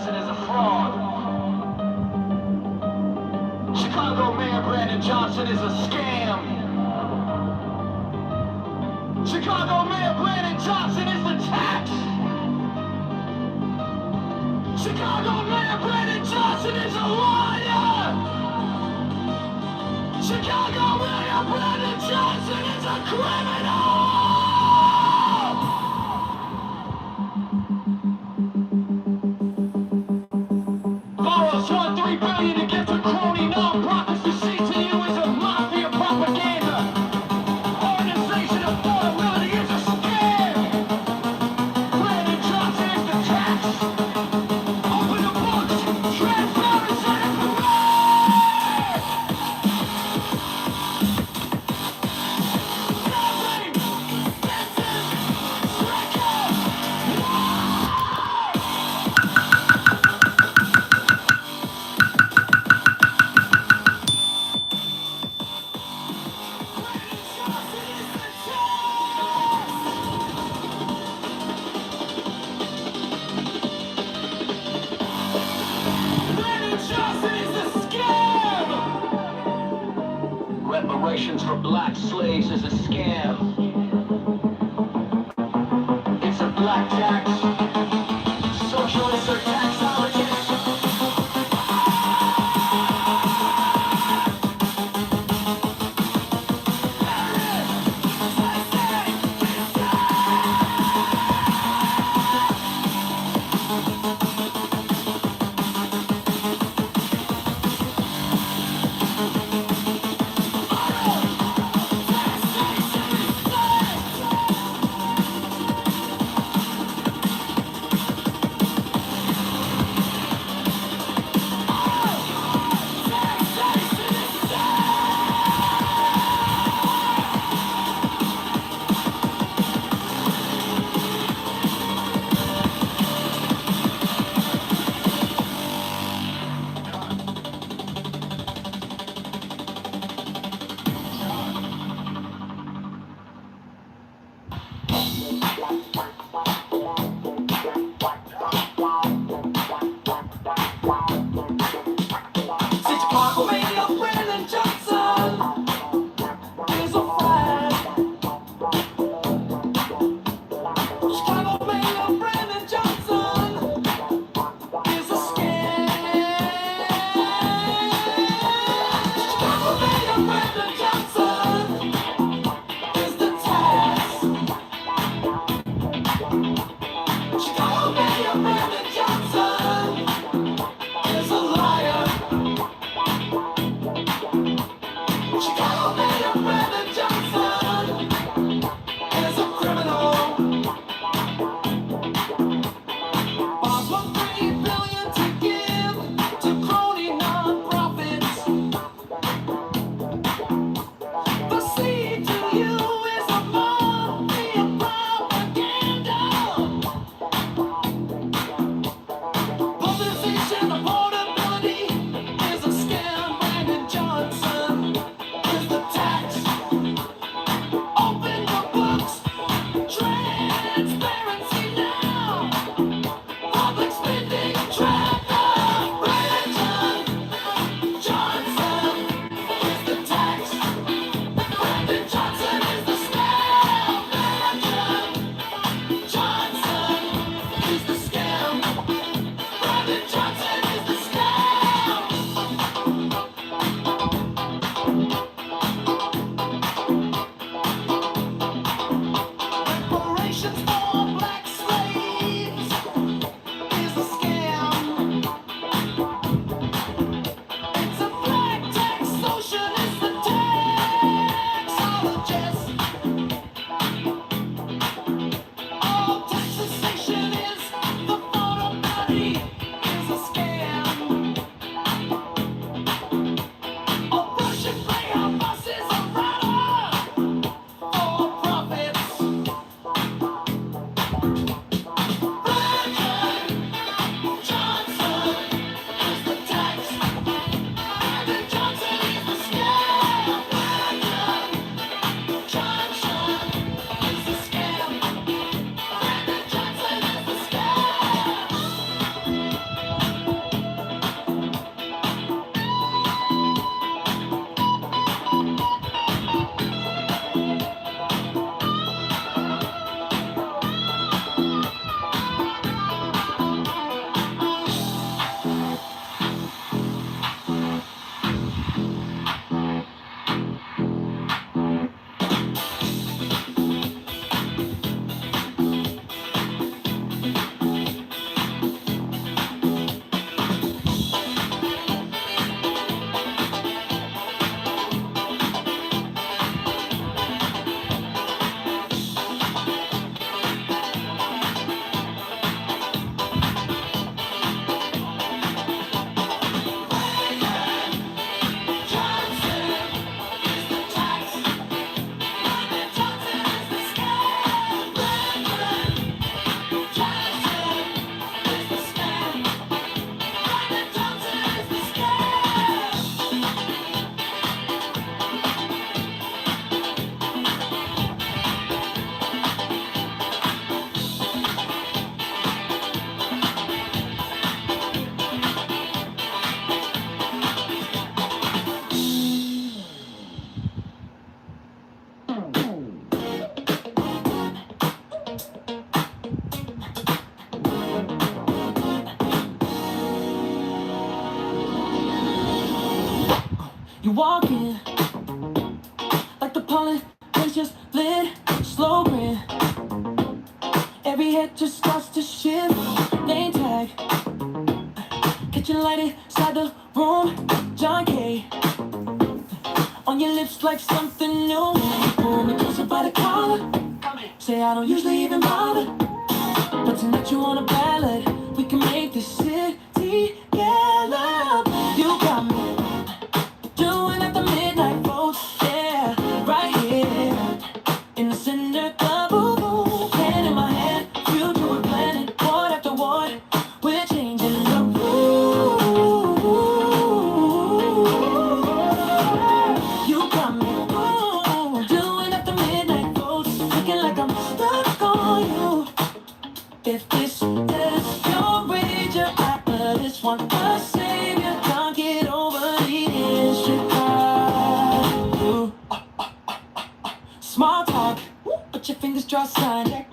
Johnson is a fraud. Chicago Mayor Brandon Johnson is a scam. Chicago Mayor Brandon Johnson is the tax. Chicago Mayor Brandon Johnson is a liar. Chicago Mayor Brandon Johnson is a criminal. Borrows $1.3 billion to give to crony non-profits to see to you is a mafia propaganda. Organization of affordability is a scam. Brandon Johnson is the tax. Open the books. Transparency and parade. Nothing. This is record. Reparations for black slaves is a scam. It's a black tax. Socialists are taxologists. You walk in like the pollen is just lit, slow grin. Every head just starts to shift. Name tag, kitchen light inside the room. John K. On your lips like something new. Pull me closer by the collar. Say I don't usually even bother, but tonight you want a ballad. We can make this city yellow. You got me doing at the midnight vote. Yeah, right here in the center of the room. Pen in my hand, you do it planning. Ward after ward, we're changing the rules. You got me doing at the midnight vote. Looking like I'm stuck on you. If this is your rage, you're after this one. A savior can't get over the Chicago. Small talk, but your fingers draw a sign.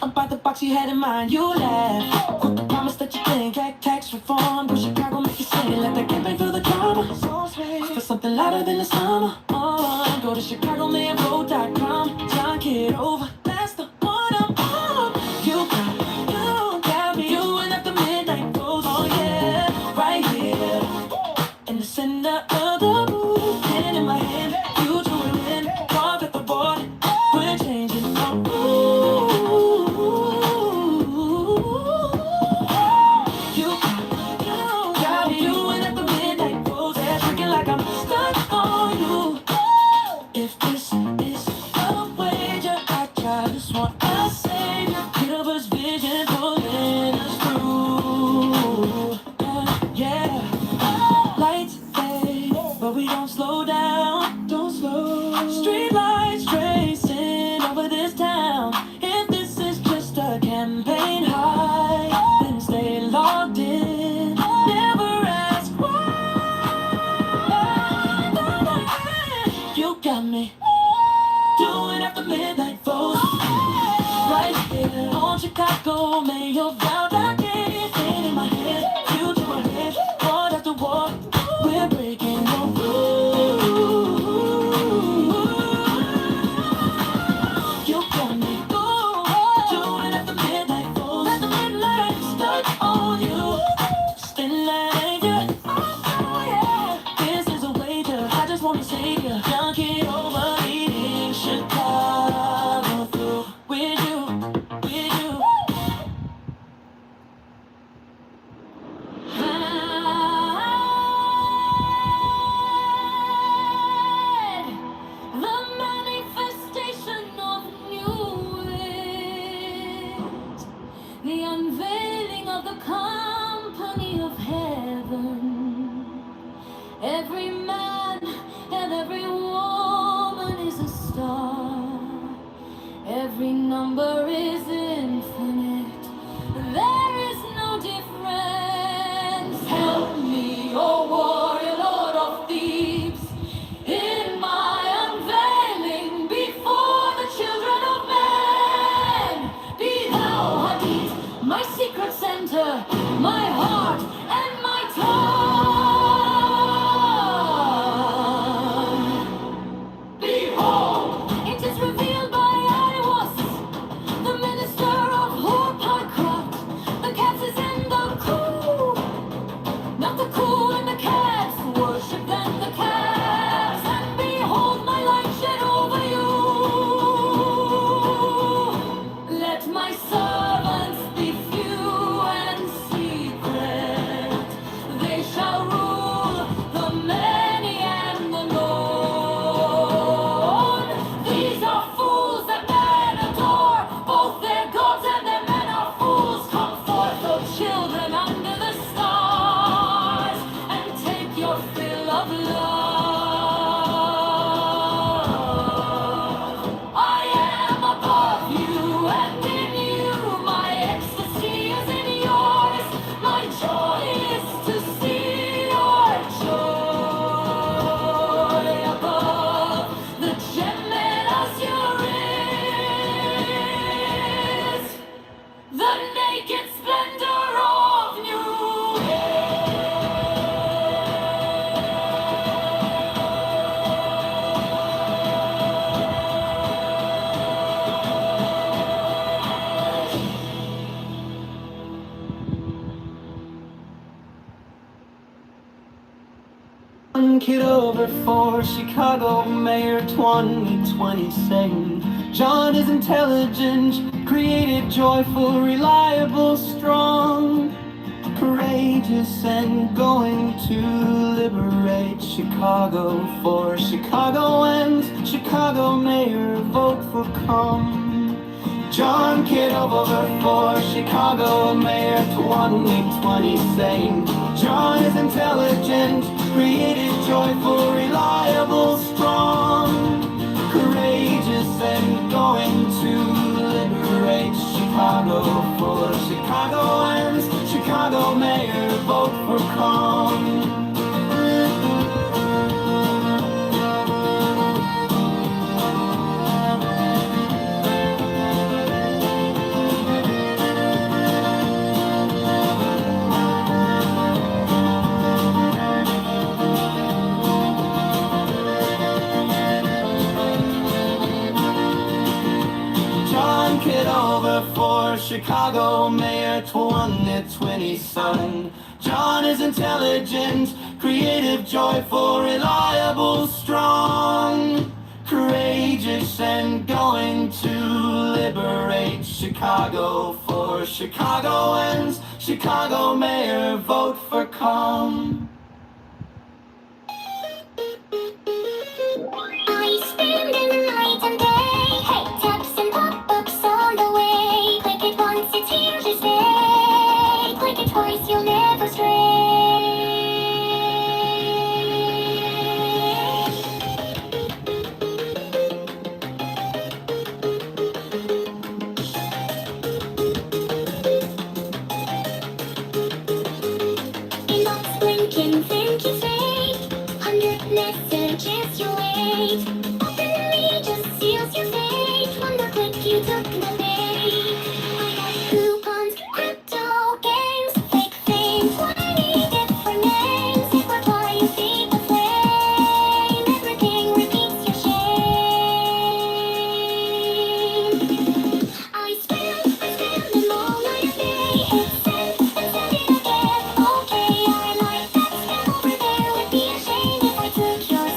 About the box you had in mind, you laugh. Quick to promise that you think like tax reform. Go Chicago, make you sing like that campaign for the drama. For something louder than the summer. Oh, go to ChicagoMayorVote.com. John Kitover, that's the one I'm on. You got me doing at the midnight vote. Oh yeah, right here in the center of the booth. Pen in my hand, you do it win. Carved at the board, we're changing the rules. You got me doing at the midnight vote. Yeah, drinking like I'm stuck on you. If this is a wager, I try this one. I save your Kitover's vision, pulling us through. Yeah, lights fade, but we don't slow down. Don't slow. Street lights tracing over this town. If this is just a campaign high, then stay logged in. Never ask why. You got me doing after midnight vote. Right here on Chicago, Mayor Valentine. Pen in my hand, future my head. Ward after ward, we're breaking the rules. You got me doing after midnight vote. At the midnight, stuck on you. Spin that anchor. Oh yeah, this is a wager. I just wanna save you. Young kid over leading Chicago through with you, with you. The manifestation of new ways, the unveiling of the company of heaven. Every man and every woman is a star. Every number is infinite. There is no difference. Help me, oh warrior, lord of thieves, in my unveiling before the children of men. Be thou Hadid, my secret center, my heart and my tongue. Behold, it is revealed by Iwas, the minister of Horpycroft. The cats is in the cool, not the cool and the cats. Worship then the cats, and behold my light shed over you. Let my servants be few and secret. They shall rule the many and the known. These are fools that men adore. Both their gods and their men are fools. Come forth, O children under the stars, and take your fill of love. I am above you and in you. My ecstasy is in yours. My joy is to see your joy above the gem and azure is the naked splendor of new age. Kitover for Chicago Mayor 2020 saying John is intelligent, creative, joyful, reliable, strong, courageous, and going to liberate Chicago. For Chicagoans, Chicago Mayor, vote for calm. John Kitover for Chicago Mayor 2020 saying John is intelligent, creative, joyful, reliable, strong, courageous, and going to liberate Chicago. For Chicagoans, Chicago Mayor, vote for calm. Kitover for Chicago Mayor 2020 son. John is intelligent, creative, joyful, reliable, strong, courageous, and going to liberate Chicago. For Chicagoans, Chicago Mayor, vote for calm. I spend the night and day, hey, taps and pop-ups on the way. Click it once, it's here to stay. Click it twice, you'll never stray. Inbox blinking, think you fake. 100 messages you wait. Openly just seals your fate. One more click, you took the bait. I got coupons, crypto games, fake things, 20 different names. Reply, you feed the flame. Everything repeats your shame. I spam them all night and day. Hit send and send it again. Okay, I like that spam over there. Would be a shame if I took your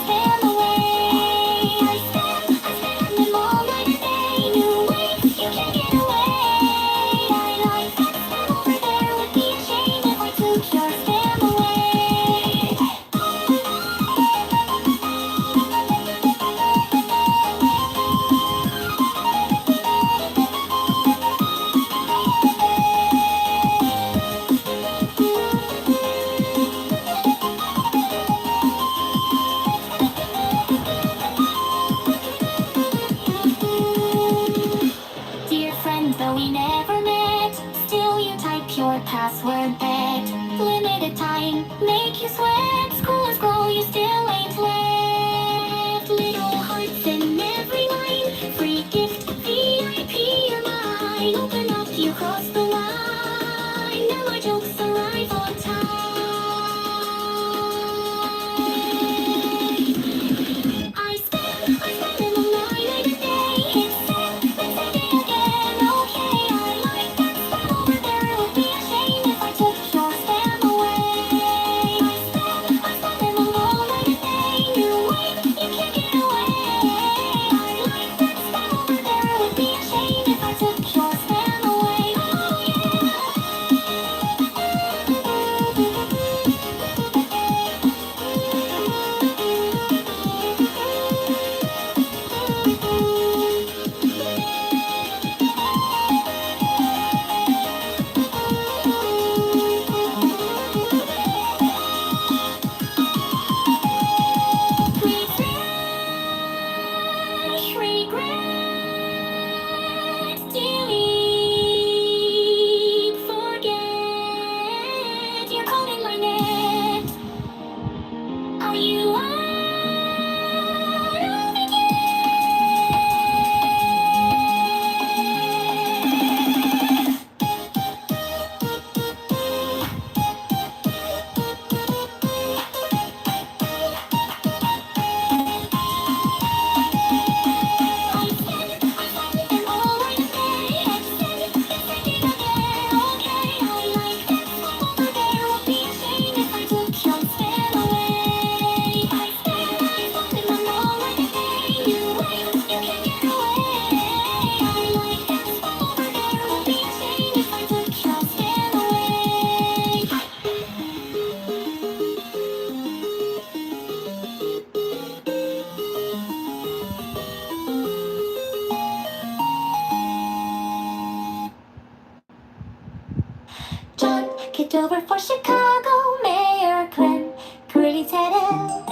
Kitover for Chicago Mayor Clint. Pretty said it.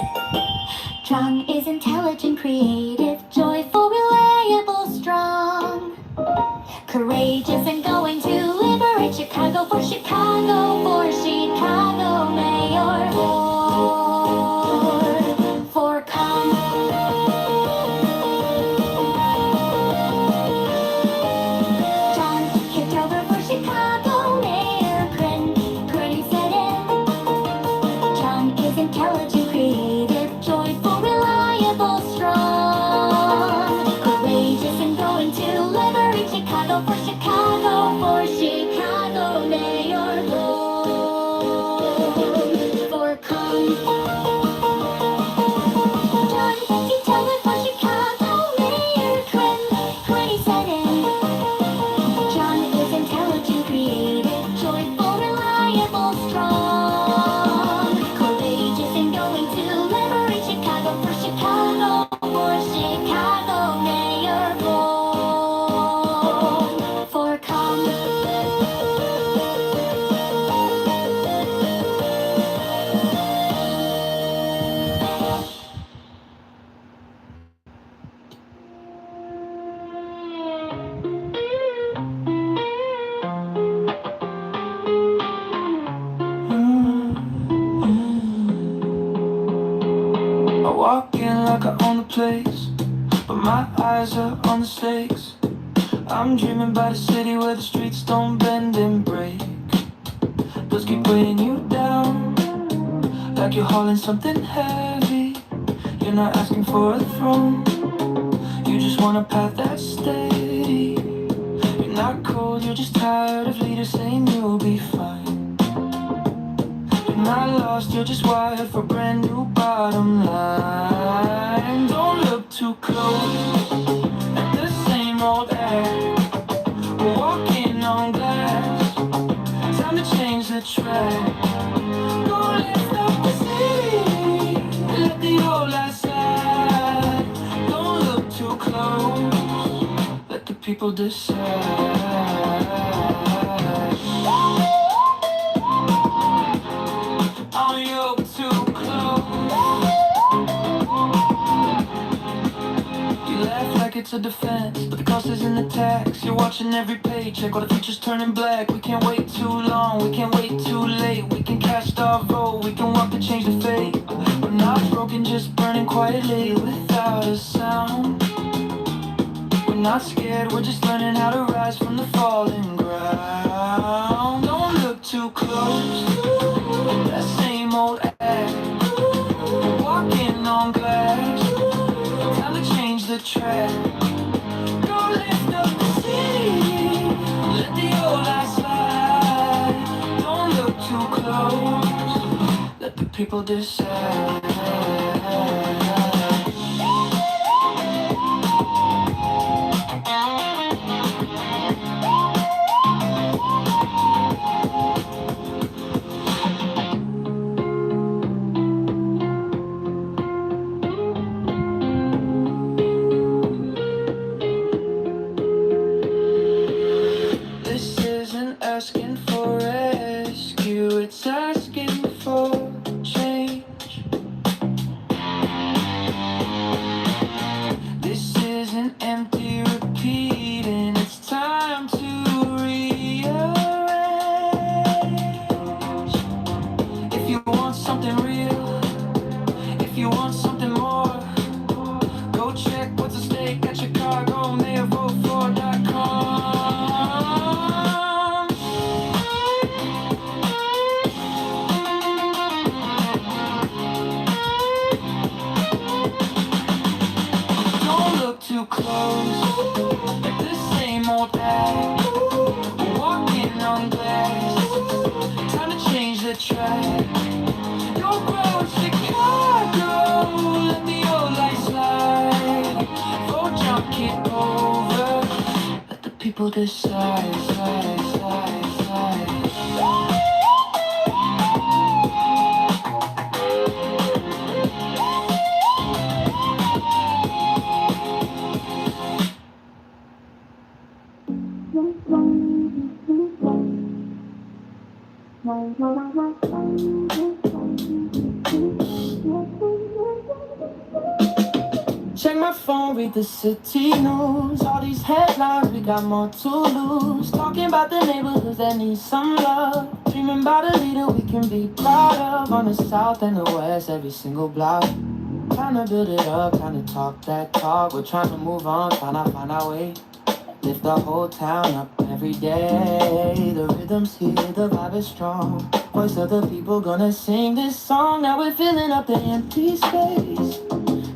John is intelligent, creative, joyful, reliable, strong, courageous, and going to liberate Chicago for Chicago Mayor. For come. John Kitover for Chicago Mayor Clint. Pretty said it. John is intelligent, creative, joyful, reliable, strong, courageous, and going to liberate Chicago for Chicago Mayor. For come. John Kitover for Chicago Mayor Clint. Pretty said it. John is intelligent, creative, joyful, reliable, strong, courageous, and going to liberate Chicago for Chicago Mayor. For come. I walk in like I own the place, but my eyes are on the stakes. I'm dreaming about a city where the streets don't bend and break. Those keep weighing you down, like you're hauling something heavy. You're not asking for a throne, you just want a path that's steady. You're not cold, you're just tired of leaders saying you'll be fine. You're not lost, you're just wired for brand new bottom line. Don't look too close at the same old act. We're walking on glass, time to change the track. Go lift up the city, let the old light slide. Don't look too close, let the people decide. Oh, you're too close. You laugh like it's a defense, but the cost is in the tax. You're watching every paycheck while the future's turning black. We can't wait too long, we can't wait too late. We can cast our vote, we can walk to change the fate. We're not broken, just burning quietly without a sound. We're not scared, we're just learning how to rise from the falling ground. Don't look too close, that same old act. Walking on glass, time to change the track. Go lift up the city, let the old light slide. Don't look too close, let the people decide. This isn't asking for rescue, it's asking for change. This isn't empty repeating, it's time to rearrange. If you want something real, if you want something more, go check what's at stake at ChicagoMayorVoteFor.com. Don't look too close at the same old act. Walking on glass, time to change the track. You're growing Chicago, let the old light slide. Vote John Kitover, let the people decide, slide, slide, slide. Wow. your phone, read the city news. All these headlines, we got more to lose. Talking about the neighborhoods that need some love. Dreaming about a leader we can be proud of. On the south and the west, every single block. Trying to build it up, trying to talk that talk. We're trying to move on, trying to find our way. Lift the whole town up every day. The rhythm's here, the vibe is strong. Voice of the people gonna sing this song. Now we're filling up the empty space.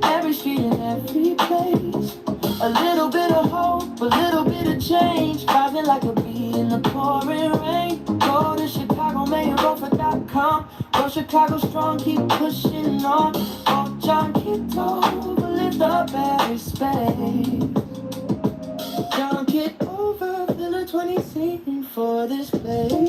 Every street and every place. A little bit of hope, a little bit of change. Rising like a bee in the pouring rain. Go to Chicago, mayoroffer.com. Go Chicago strong, keep pushing on. Oh, John Kitover, lift up every space. John Kitover, fill a 20 singing for this place.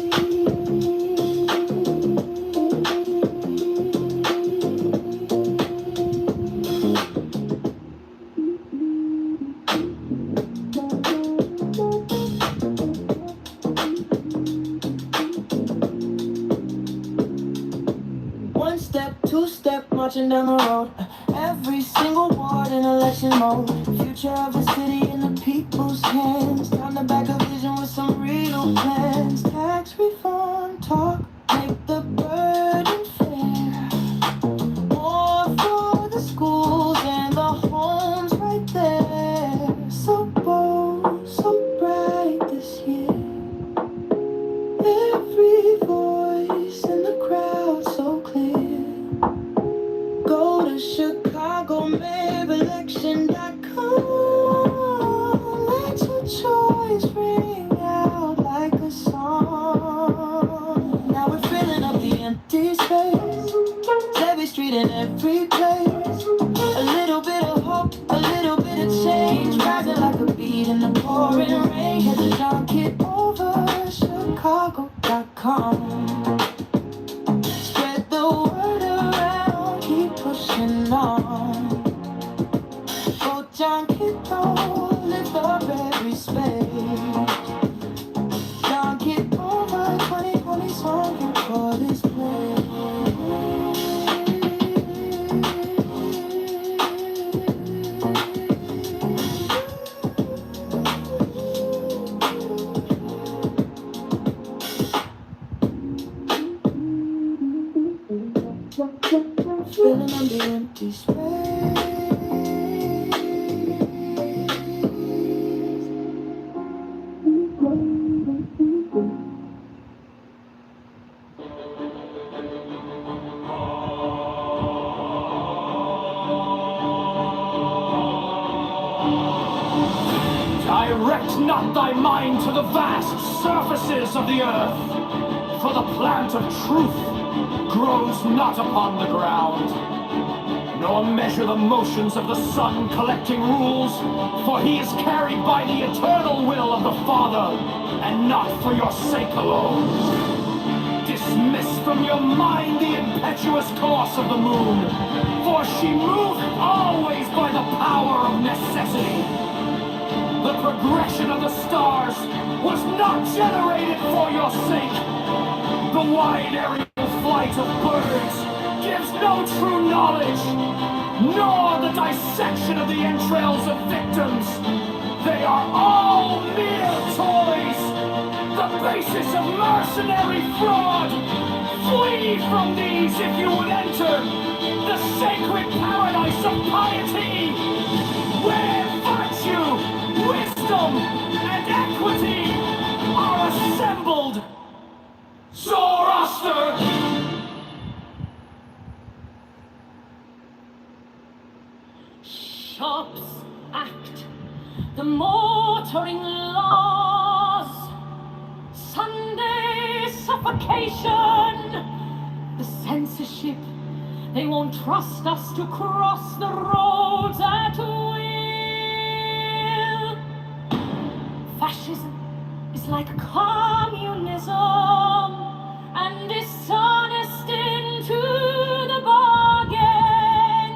One step, two step, marching down the road. Every single ward in election mode. Future of the city in the people's hands. Time to back a vision with some real plans. Tax reform talk, make the burden fair. More for the schools and the homes right there. So bold, so bright this year. Every voice in the crowd so clear. Go to Chicago, mayorelection.com. Let your choice ring out like a song. Now we're filling up the empty space. Every street and every place. A little bit of hope, a little bit of change. Rising like a beat in the pouring rain. Here's a John Kitover, Chicago.com. Spread the word around, keep pushing on. Go John Kitover, lift up every space. John Kitover, 2020 song for this place. Filling up the empty space. Direct not thy mind to the vast surfaces of the earth, for the plant of truth grows not upon the ground. Nor measure the motions of the sun collecting rules, for he is carried by the eternal will of the Father, and not for your sake alone. Dismiss from your mind the impetuous course of the moon, for she moveth always by the power of necessity. The progression of the stars was not generated for your sake. The wide aerial flight of birds gives no true knowledge, nor the dissection of the entrails of victims. They are all mere toys, the basis of mercenary fraud. Flee from these if you would enter the sacred paradise of piety, where virtue, wisdom, and equity are assembled. Zoroaster! Shops act the motoring laws. Sunday suffocation. The censorship. They won't trust us to cross the roads at will. Fascism is like communism and dishonest into the bargain.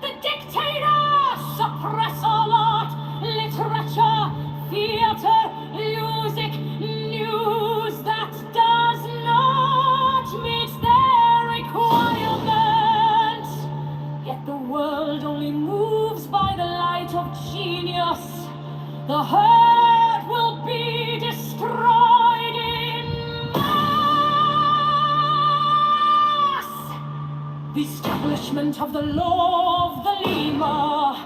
The dictator suppress all art, literature, theater, music, news that does not meet their requirements. Yet the world only moves by the light of genius. The herd will be destroyed in mass. The establishment of the law of the lemur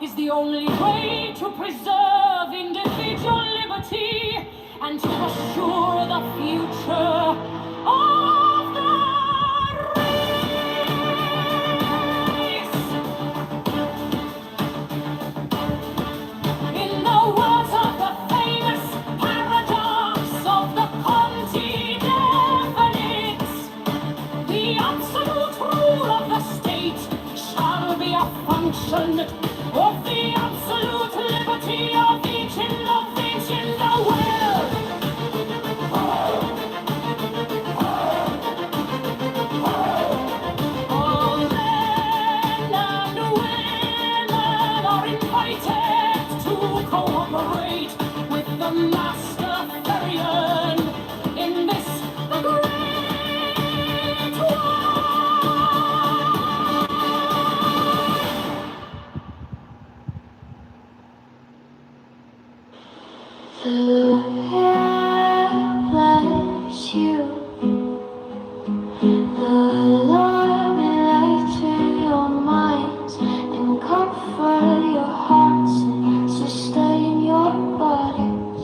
is the only way to preserve individual liberty and to assure the future of the race. In the words of the famous paradox of the Conti-Definite, the absolute rule of the state shall be a function of the absolute liberty of each innovation in the world. All men and women are invited to cooperate with the Master Therian in this, the Great War. The air bless you. The Lord may lighten your minds and comfort your hearts and sustain your bodies.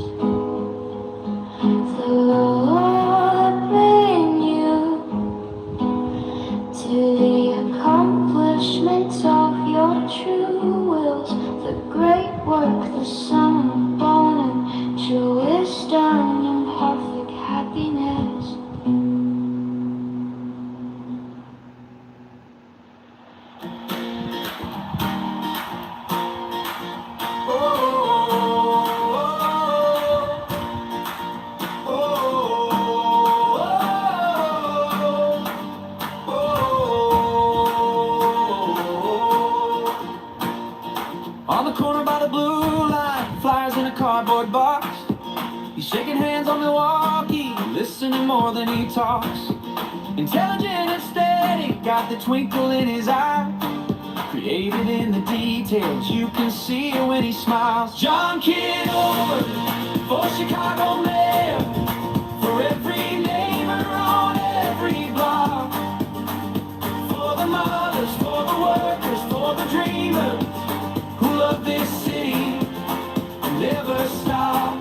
The Lord bring you to the accomplishment of your true wills, the great work, the sum of bone and true wisdom and perfect happiness. On the corner by the blue line, flyers in a cardboard box. He's shaking hands on Milwaukee, listening more than he talks. Intelligent and steady, got the twinkle in his eye. Created in the details, you can see it when he smiles. John Kitover, for Chicago mayor, for every neighbor on every block. For the mothers, for the workers, for the dreamers who love this city and never stop.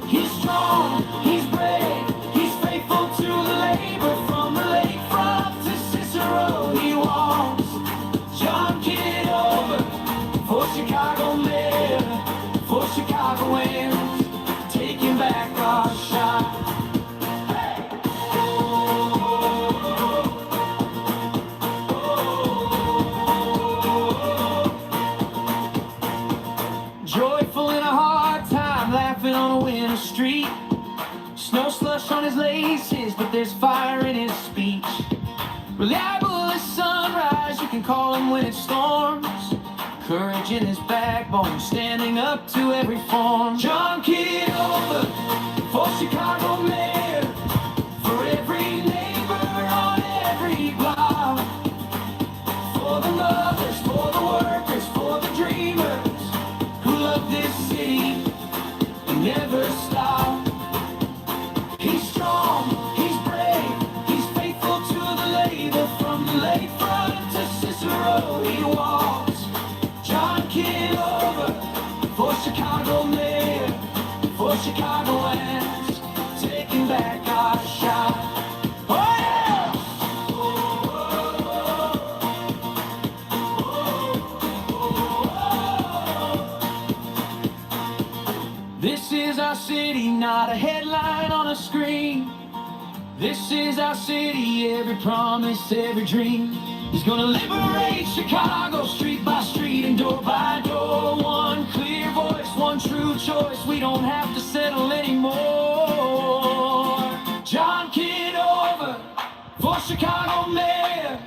He's strong, he's brave, he's faithful to the labor. From the lakefront to Cicero he walks. John Kitover, for Chicago mayor, for Chicagoans, taking back our shot. Hey! Joyful in a hard time, laughing on a winter street. Snow slush on his laces, but there's fire in his speech. Reliable as sunrise, you can call him when it storms. Courage in his backbone, standing up to every form. John Kitover, for Chicago mayor, for every neighbor on every block. For the mothers, for the workers, for the dreamers who love this city and never stop. He's strong, he's brave, he's faithful to the labor. From the lakefront to Cicero he walks. John Kitover, for Chicago mayor, for Chicagoans, taking back our shot. Oh yeah! This is our city, not a headline on a screen. This is our city, every promise, every dream. He's gonna liberate Chicago, street by street and door by door. One clear voice, one true choice, we don't have to settle anymore. John Kitover, for Chicago mayor,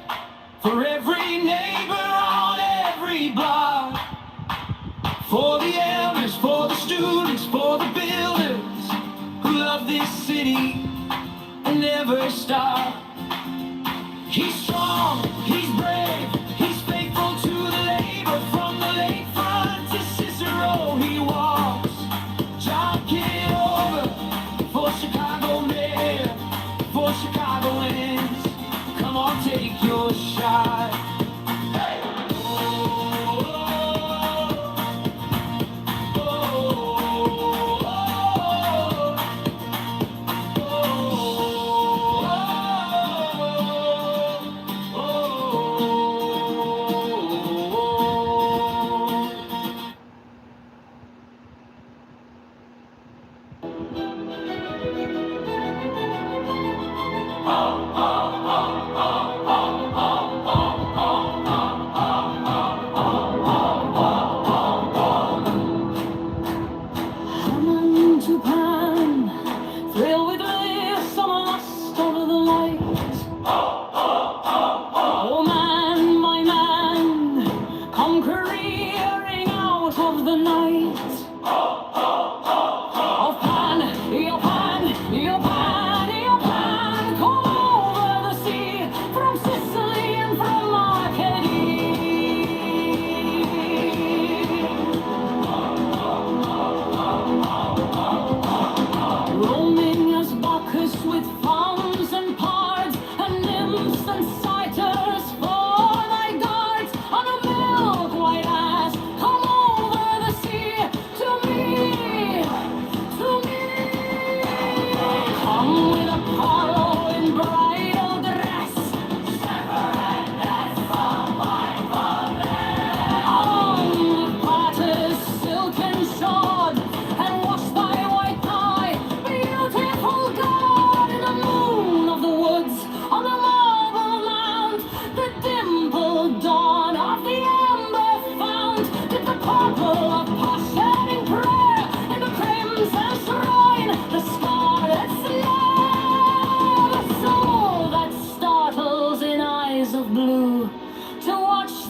for every neighbor on every block. For the elders, for the students, for the builders who love this city and never stop. He's strong, he's brave,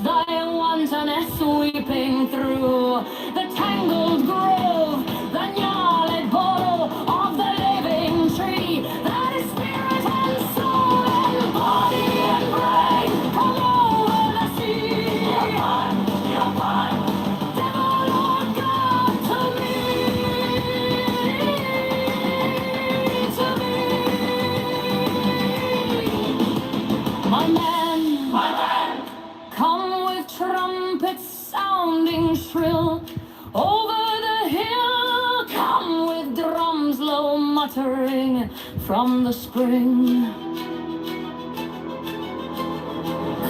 thy wantonness sweeping through the tangled grove, the gnarled bole of the living tree, that is spirit and soul and body and brain, come over the sea. Devil or God to me, my man, come with trumpets sounding shrill over the hill, come with drums low muttering from the spring.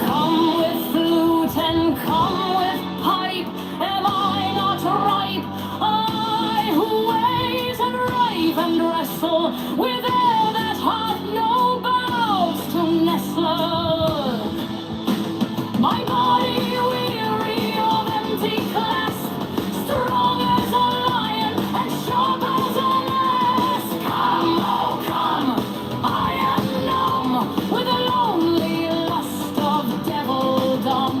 Come with flute and come with pipe, am I not ripe? I who wait and rave and wrestle with air that hath no bounds to nestle. My body weary of empty clasp, strong as a lion and sharp as an ass. Come, oh come, I am numb with a lonely lust of devildom.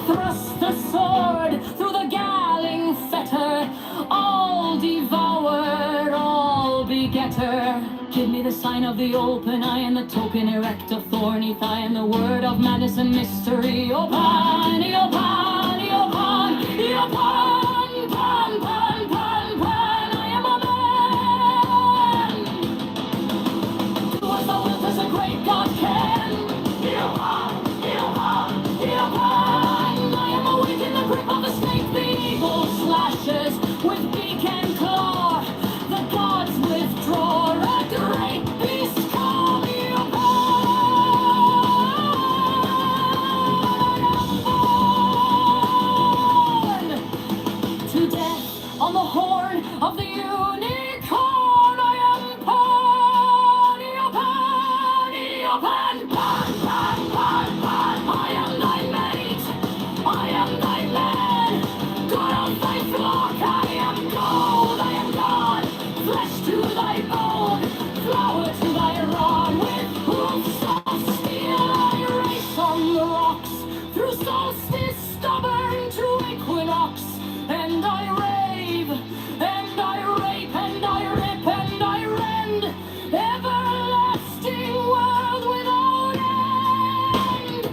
Thrust the sword through the galling fetter, all devourer, all begetter. Give me the sign of the open eye and the token erect of thorny thigh and the word of madness and mystery. Open, open, open, open, pan, pan, pan, pan. I am a man. Do as thou wilt, as a great God can. I am awake in the grip of the snake. The eagle slashes with beak and claw. The gods withdraw. A great beast call me upon. To death on the horn of the unicorn. I am pan, pan, pan, pan. I am thy mate, I am thy man. God of thy flock, I am gold, I am God. Flesh to thy bone, flower to thy rod. With hoofs of steel I race on the rocks, through solstice stubborn to equinox. And I rave, and I rape, and I rip, and I rend, everlasting world without end.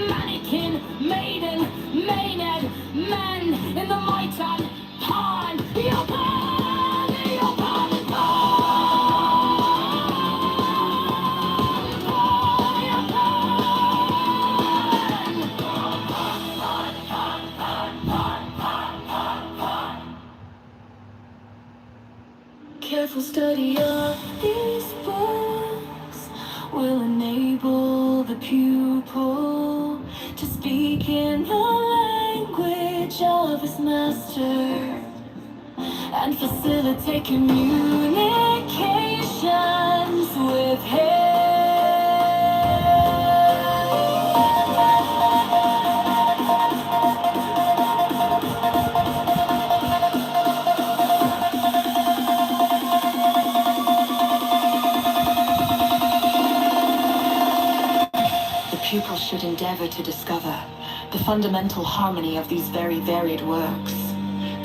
Mannequin, maiden, maenad, man in the might and pan. Careful study of these books will enable the pupil to speak in the language of his master and facilitate communications with him. Pupil should endeavor to discover the fundamental harmony of these very varied works.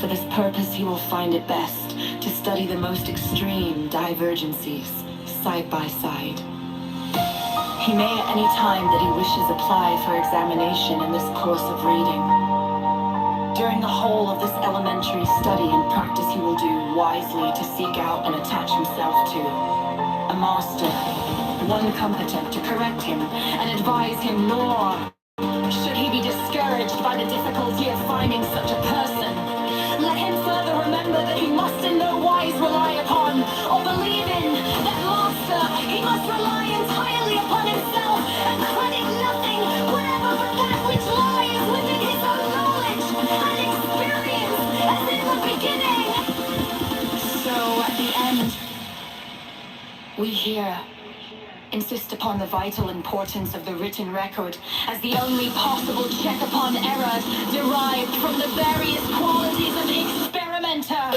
For this purpose, he will find it best to study the most extreme divergencies side by side. He may at any time that he wishes apply for examination in this course of reading. During the whole of this elementary study and practice, he will do wisely to seek out and attach himself to a master, one competent to correct him and advise him, nor should he be discouraged by the difficulty of finding such a person. Let him further remember that he must in no wise rely upon or believe in that master. He must rely entirely upon himself and credit nothing whatever but that which lies within his own knowledge and experience as in the beginning. So at the end, we hear insist upon the vital importance of the written record as the only possible check upon errors derived from the various qualities of experimenter.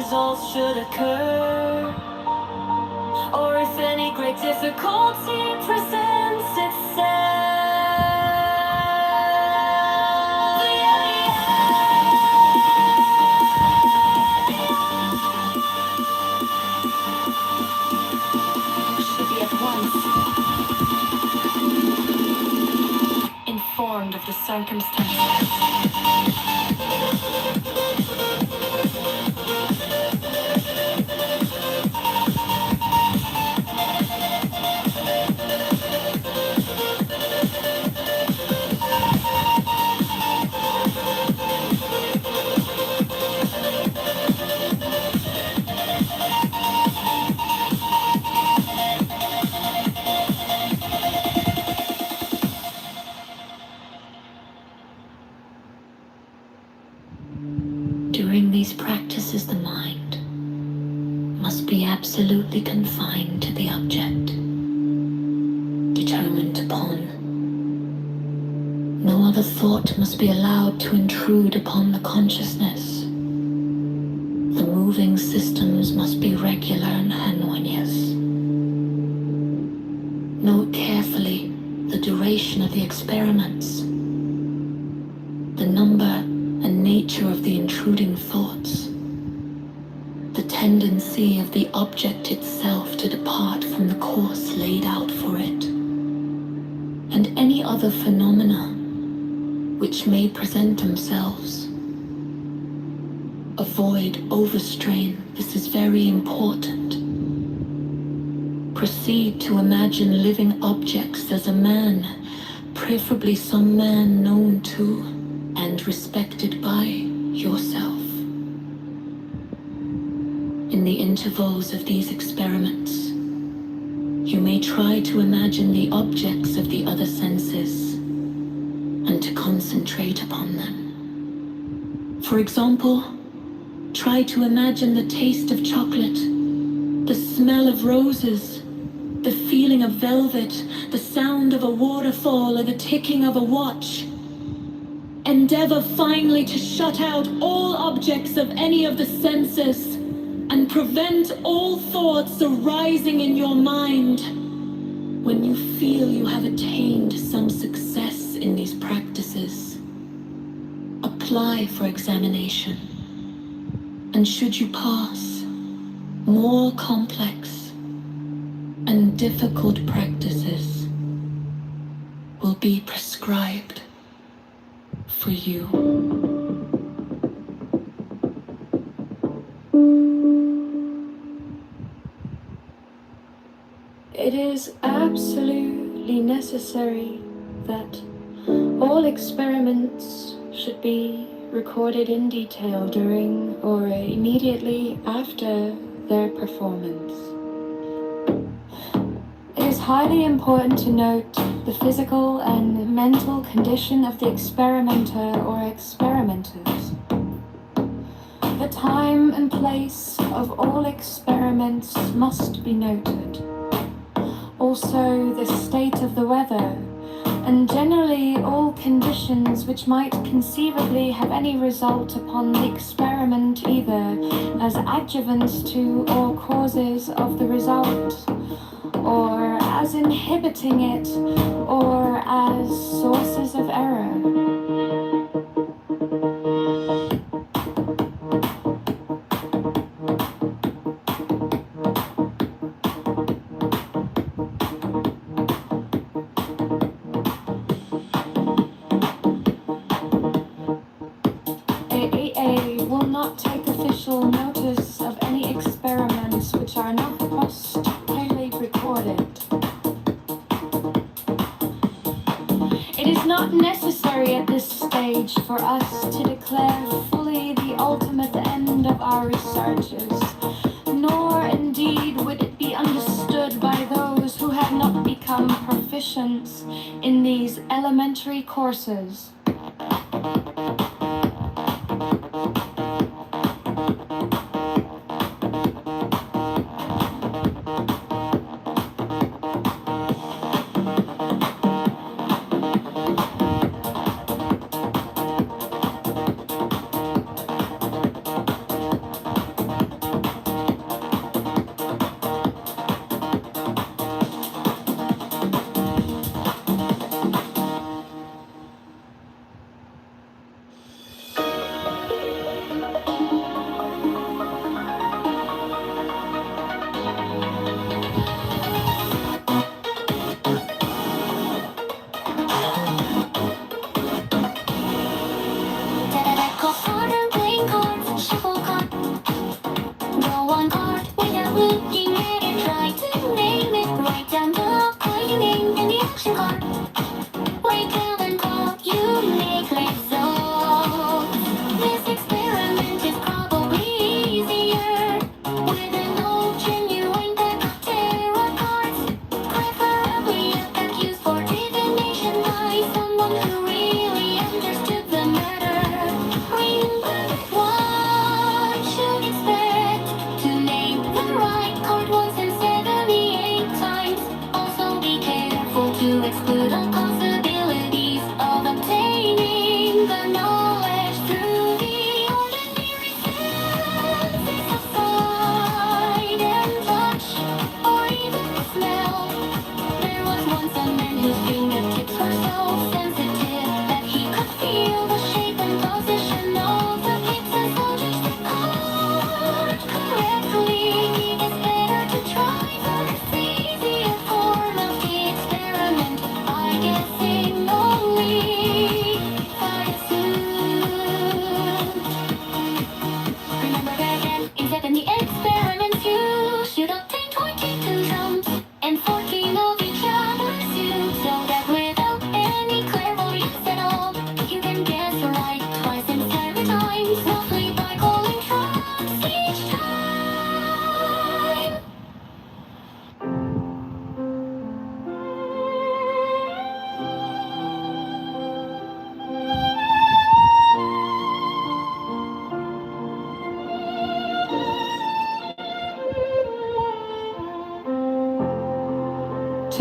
results should occur, or if any great difficulty presents itself. Should be at once informed of the circumstances. During these practices, the mind must be absolutely confined to the object determined upon. No other thought must be allowed to intrude upon the consciousness. The moving systems must be regular and harmonious. Note carefully the duration of the experiments, the number and nature of the intruding thoughts, the tendency of the object itself to depart from the course laid out for it, and any other phenomena which may present themselves. Avoid overstrain. This is very important. Proceed to imagine living objects as a man, preferably some man known to and respected by yourself. In the intervals of these experiments, you may try to imagine the objects of the other senses and to concentrate upon them. For example, try to imagine the taste of chocolate, the smell of roses, the feeling of velvet, the sound of a waterfall, or the ticking of a watch. Endeavor finally to shut out all objects of any of the senses and prevent all thoughts arising in your mind. When you feel you have attained some success in these practices, apply for examination. And should you pass, more complex and difficult practices will be prescribed for you. It is absolutely necessary that all experiments should be recorded in detail during or immediately after their performance. It is highly important to note the physical and mental condition of the experimenter or experimenters. The time and place of all experiments must be noted. Also, the state of the weather, and generally all conditions which might conceivably have any result upon the experiment, either as adjuvants to or causes of the result, or as inhibiting it, or as sources of error. AAA will not take official notice of any experiments which are not posthumously recorded. It is not necessary at this stage for us to declare fully the ultimate end of our researches, nor indeed would it be understood by those who have not become proficients in these elementary courses.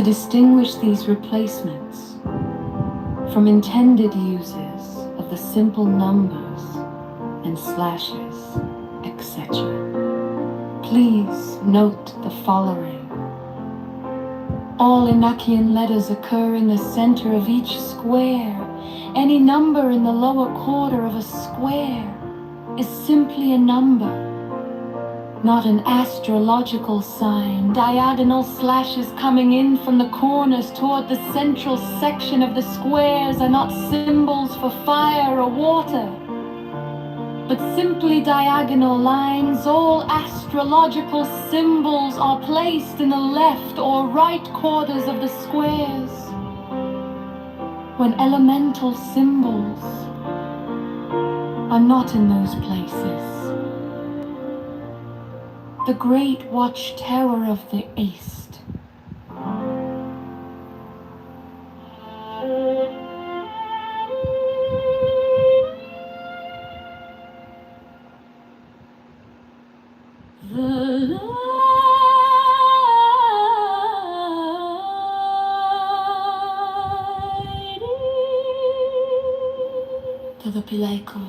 to distinguish these replacements from intended uses of the simple numbers and slashes, etc. Please note the following. All Enochian letters occur in the center of each square. Any number in the lower quarter of a square is simply a number, not an astrological sign. Diagonal slashes coming in from the corners toward the central section of the squares are not symbols for fire or water, but simply diagonal lines. All astrological symbols are placed in the left or right quarters of the squares. When elemental symbols are not in those places. The great watchtower of the East. Todo Pileco.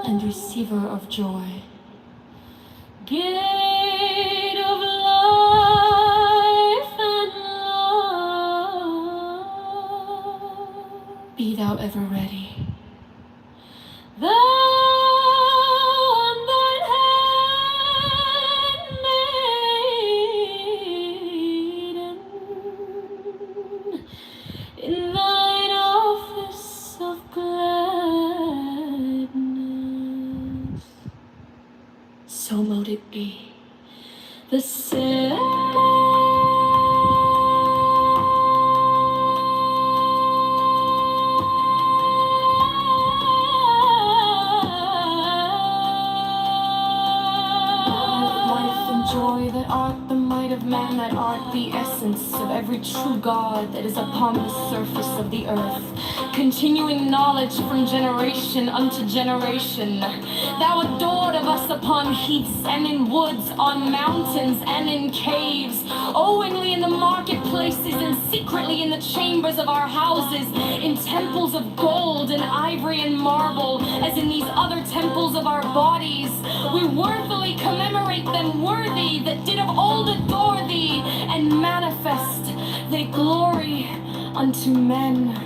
And receiver of joy. Gate of life and love. Be thou ever ready. Thou on thine handmaiden, in thine office of gladness, so mote it be. The same. Joy that art the might of man, that art the essence of every true God that is upon the surface of the earth, continuing knowledge from generation unto generation. Thou adored of us upon heaths and in woods, on mountains and in caves, owingly in the marketplaces and secretly in the chambers of our houses, in temples of gold and ivory and marble, as in these other temples of our bodies. We worthily commemorate them worthy that did of old adore thee and manifest thy glory unto men.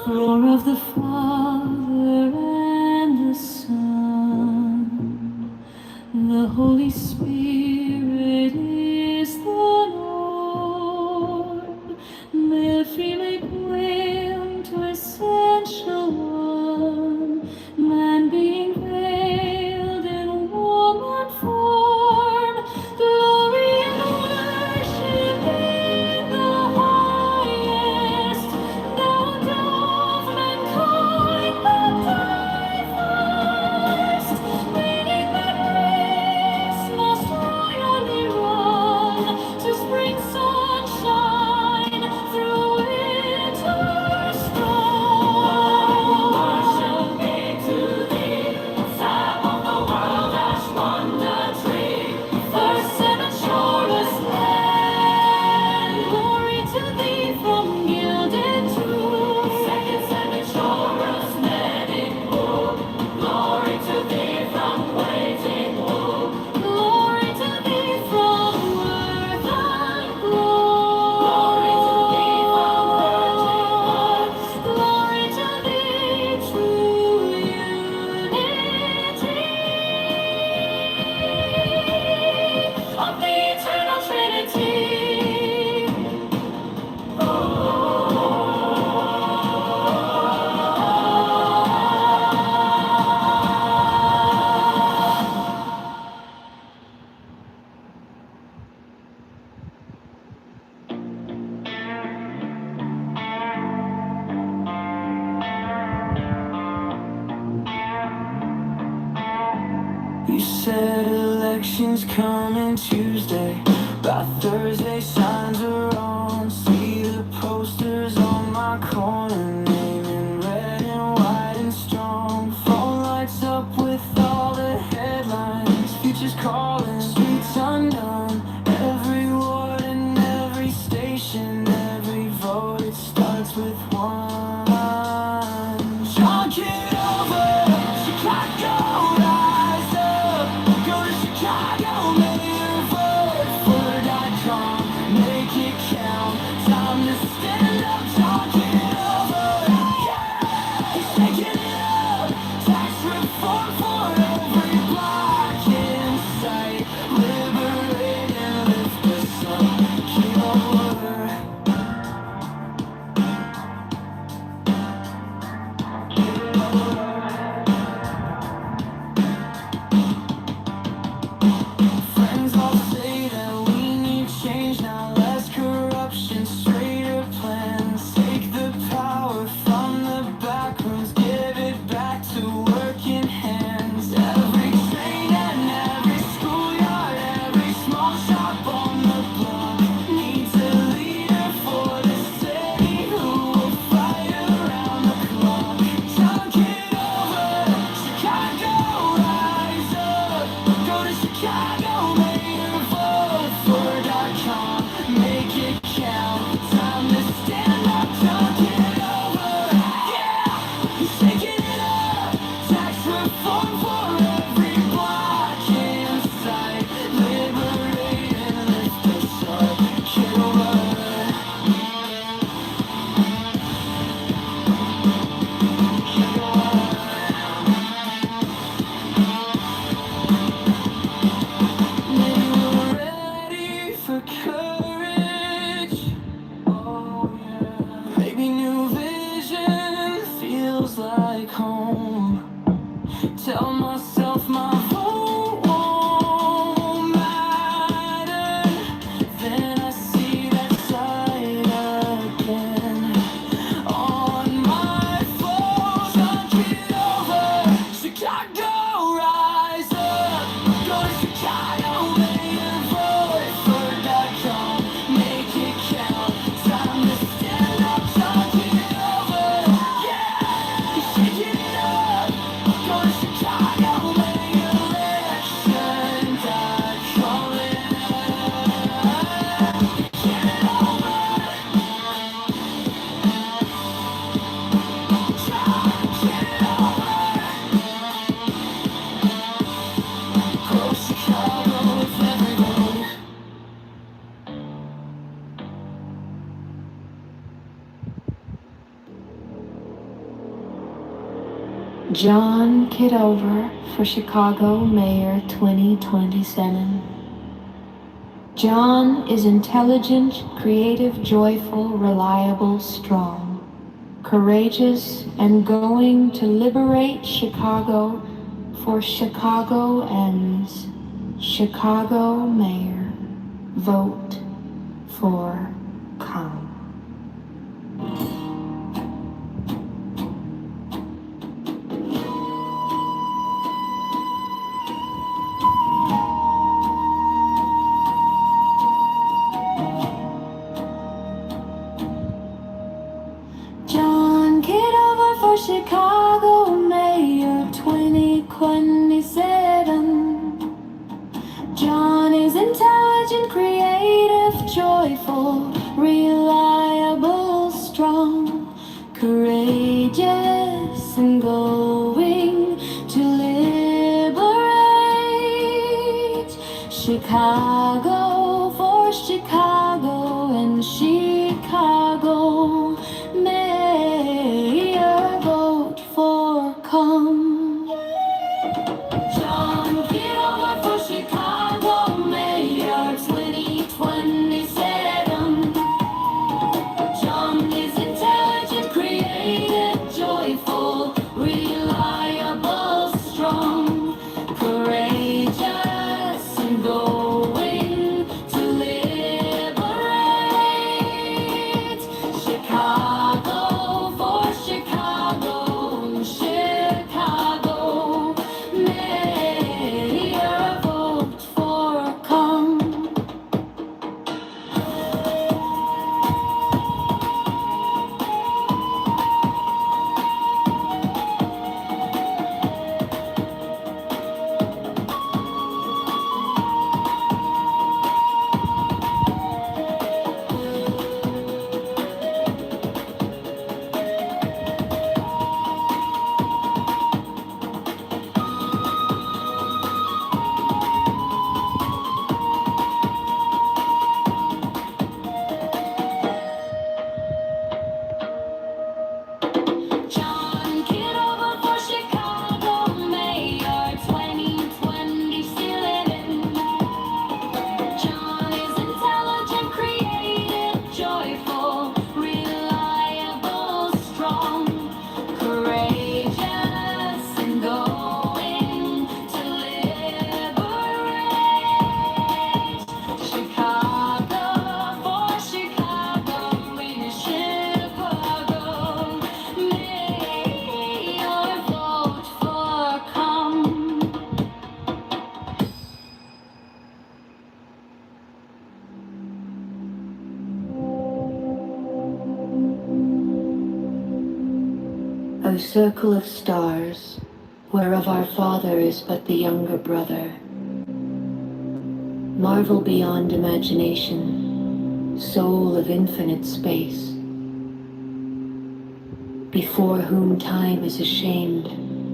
Floor of the Father and the Son, the Holy Spirit is the Lord. May the free make way unto essential one, man being veiled in woman form, glory and worship in the highest. Thou dove mankind You said elections coming Tuesday. By Thursday, signs are on. See the posters on my corner, name in red and white and strong. Phone lights up with all the headlines. Futures calling, streets undone. Every ward and every station, every vote, it starts with one. John Kitover, Chicago, rise up. Go to Chicago, mayor, vote for .com. Make it count. Time to stand up. John Kitover, yeah, he's taking it up. Tax reform for every block in sight. Liberate and lift us up. Kitover. Friends all say that we need change now, less corruption, straighter plans. Take the power from the back rooms, give it back to working hands. Every train and every schoolyard, every small shop on the block needs a leader for the city who will fight around the clock. Chunk it over, Chicago, rise up. Go to Chicago, mayor, vote for .com. Make it count. Time to stand up. Chunk it over, yeah, he's taking it up. Tax reform for every block in sight. Liberate and lift us up. Kitover. They were ready for courage. Oh yeah. Maybe new vision feels like home. Tell myself my vote won't matter. Then I see that side again on my phone. Chunk it over, Chicago, rise up. Go to Chicago, mayor, vote for .com. Make it count. Time to stand up. Chunk it over, yeah, he's shaking it up. Go to Chicago, mayor, election.com. Get it over. Get it over. Go Chicago with every vote. John Kitover for Chicago Mayor 2027. John is intelligent, creative, joyful, reliable, strong, courageous, and going to liberate Chicago for Chicago ends. Chicago Mayor. Vote for calm. John Kitover for Chicago Mayor 2027. John is intelligent, creative, joyful, reliable, strong, courageous, and going to liberate Chicago for Chicago and Chicago Mayor. Vote for calm. John Kitover for Chicago Mayor 2027. John is intelligent, creative, joyful, reliable, strong, courageous, and going to liberate circle of stars, whereof our Father is but the younger brother. Marvel beyond imagination, soul of infinite space, before whom time is ashamed,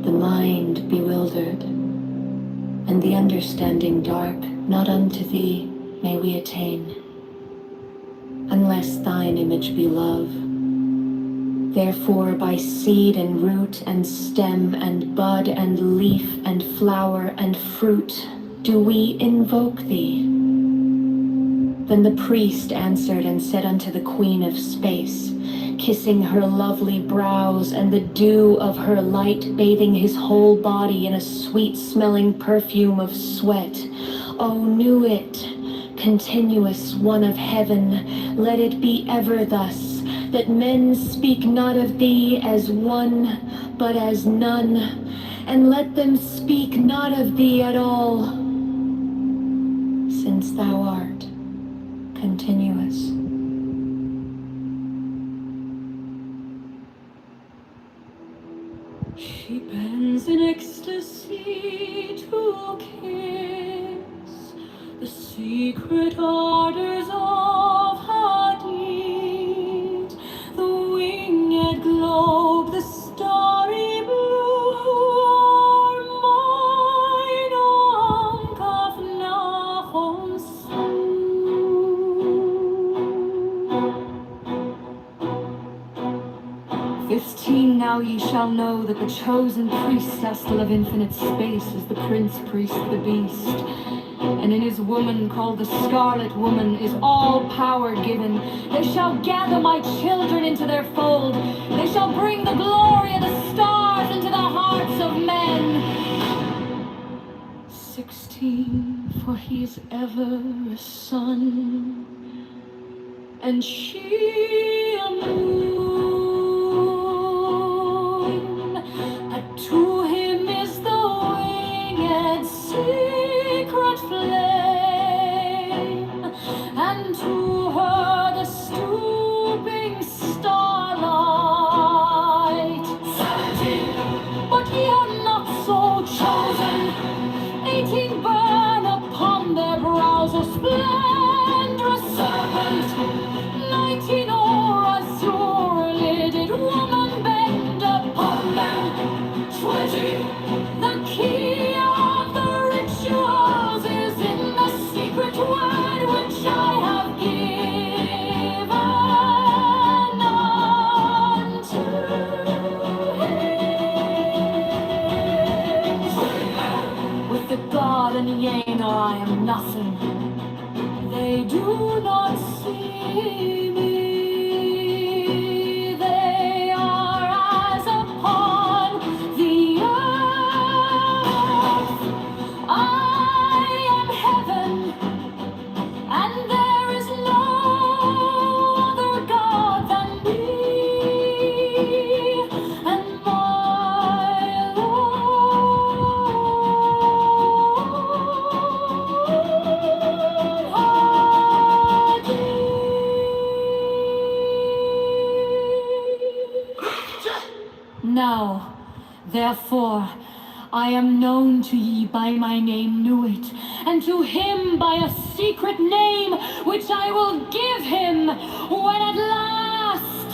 the mind bewildered, and the understanding dark. Not unto thee may we attain, unless thine image be love. Therefore by seed and root and stem and bud and leaf and flower and fruit do we invoke thee. Then the priest answered and said unto the Queen of Space, kissing her lovely brows and the dew of her light bathing his whole body in a sweet-smelling perfume of sweat, O knew it, continuous one of heaven, let it be ever thus, that men speak not of thee as one, but as none, and let them speak not of thee at all, since thou art continuous. She bends in ecstasy to kiss the secret ardors of her deed, the winged globe, the starry blue, are mine Ankh of Nahum's Slew. 15 now ye shall know that the chosen priest Cestal of infinite space is the prince priest of the beast, and in his woman called the Scarlet Woman is all power given. They shall gather my children into their fold, they shall bring the glory of the stars into the hearts of men. 16, for he is ever a son, and she a moon, and to him is the winged secret flame, and to her the stooping starlight. 17, but ye are not so chosen. 18, burn upon their brows a splendorous serpent. 19, o'er azure-lidded woman bend upon them. 20, the key of the rituals is in the secret word which I have given unto him. With the God and Yena I am nothing. They do not see me. They are as upon the earth. I am heaven, and there is no other God than me, and my Lord are thee. Now, therefore, I am known to ye by my name Nuit, and to him by a secret name which I will give him when at last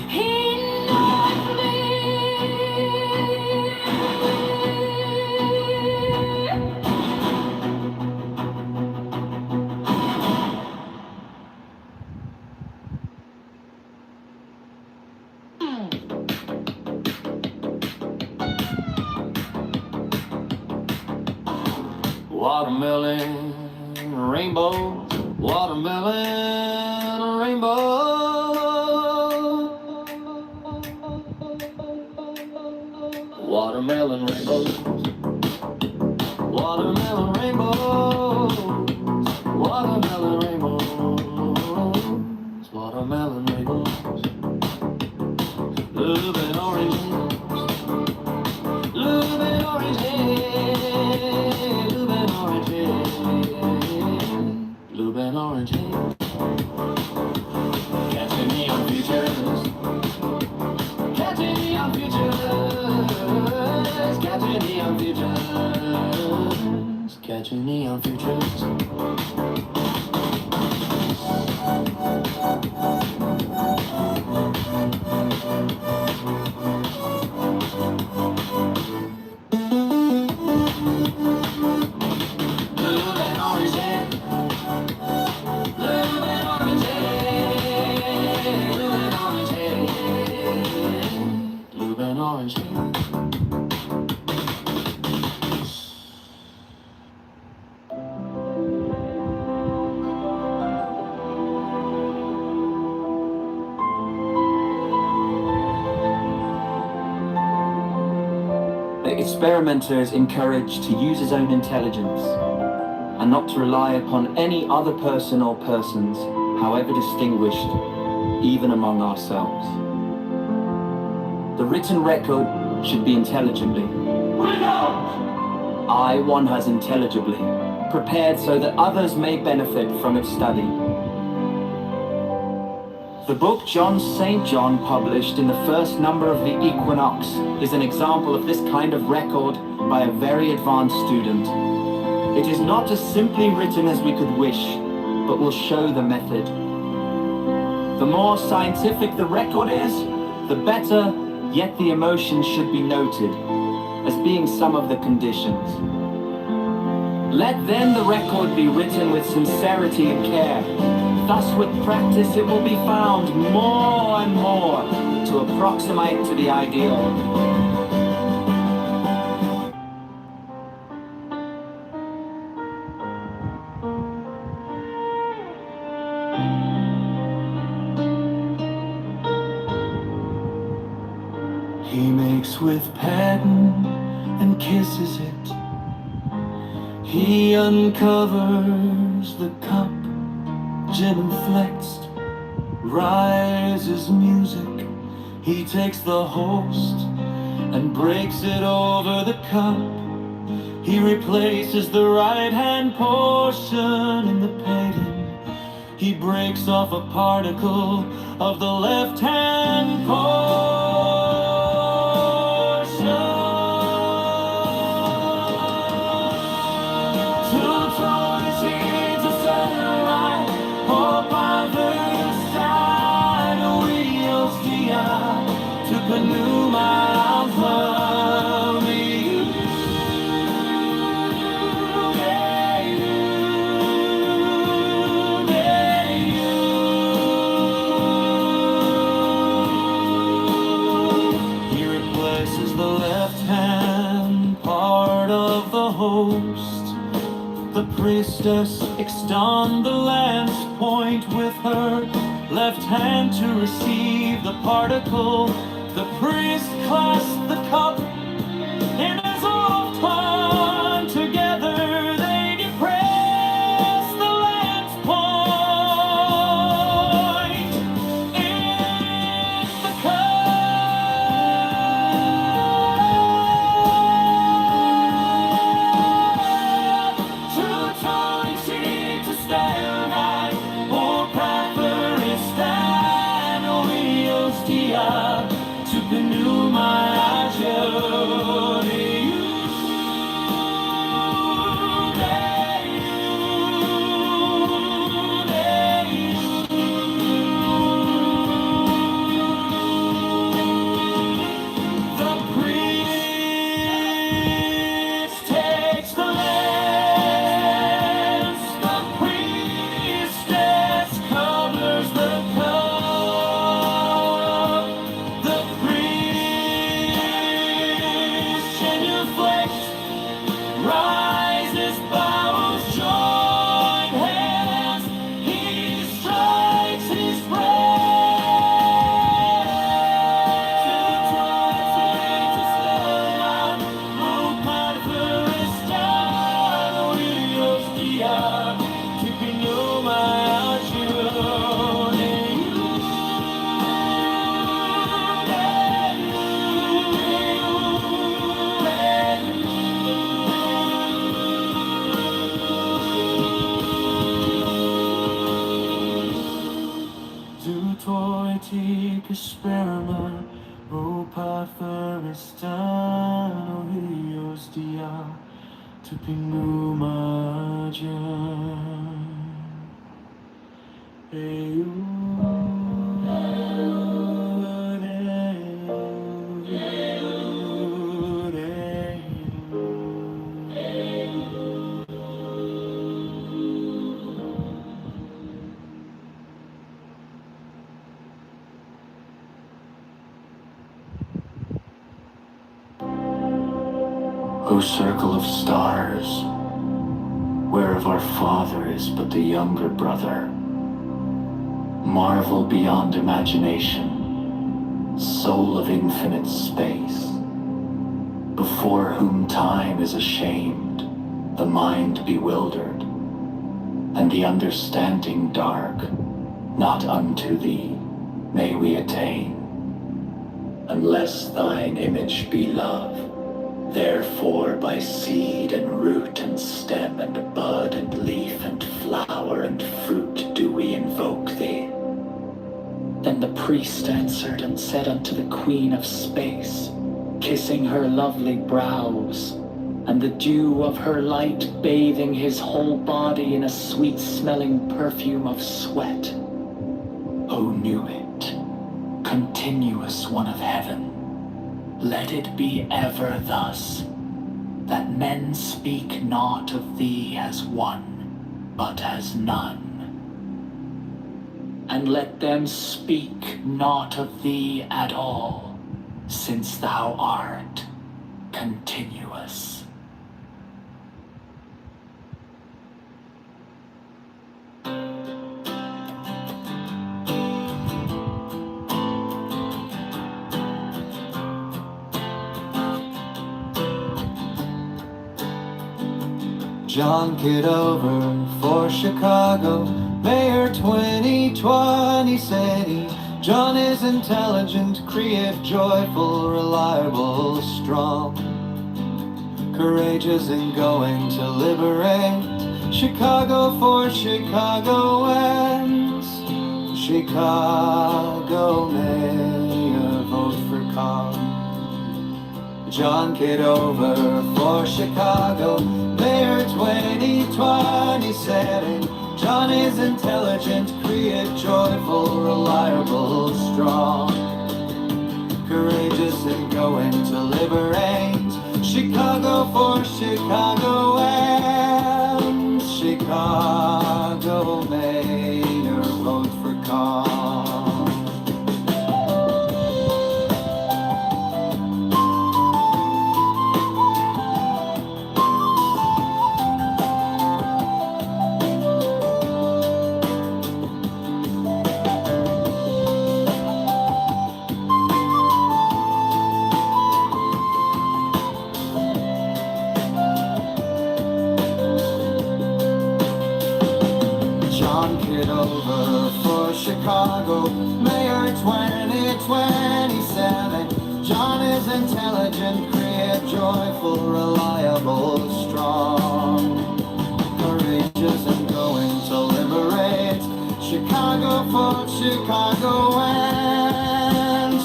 he knoweth me. Watermelon rainbow, watermelon rainbow. Watermelon rainbow, watermelon rainbow, watermelon rainbow, watermelon rainbows. Love and orange, love and orange. Blue and orange haze, catching me on futures, catching me on futures. to neon futures. The experimenter is encouraged to use his own intelligence and not to rely upon any other person or persons, however distinguished, even among ourselves. The written record should be intelligibly. One has intelligibly, prepared so that others may benefit from its study. The book John St. John published in the first number of the Equinox is an example of this kind of record by a very advanced student. It is not as simply written as we could wish, but will show the method. The more scientific the record is, the better, yet the emotions should be noted as being some of the conditions. Let then the record be written with sincerity and care. Thus with practice it will be found more and more to approximate to the ideal. He makes with pen and kisses it. He uncovers the cup, genuflexed, rises music. He takes the host and breaks it over the cup. He replaces the right-hand portion in the pagan. He breaks off a particle of the left-hand portion. The priestess extend the lance point with her left hand to receive the particle. The priest clasps the cup in his off hand. Together they depress the lance point in the Tapi lumayan. O circle of stars, whereof our father is but the younger brother, marvel beyond imagination, soul of infinite space, before whom time is ashamed, the mind bewildered, and the understanding dark, not unto thee may we attain, unless thine image be love. Therefore by seed and root and stem and bud and leaf and flower and fruit do we invoke thee. Then the priest answered and said unto the Queen of Space, kissing her lovely brows, and the dew of her light bathing his whole body in a sweet-smelling perfume of sweat. O knew it, continuous one of heaven, let it be ever thus, that men speak not of thee as one, but as none. And let them speak not of thee at all, since thou art continuous. John Kitover for Chicago, Mayor 2020 city. John is intelligent, creative, joyful, reliable, strong, courageous and going to liberate Chicago for Chicagoans. Chicago Mayor, vote for Con. John Kitover for Chicago, Mayor 2027. John is intelligent, creative, joyful, reliable, strong, courageous and going to liberate Chicago for Chicagoans. Chicago Mayor, vote for Con. Kitover for Chicago, Mayor 2027. John is intelligent, creative, joyful, reliable, strong, courageous and going to liberate Chicago for Chicagoans.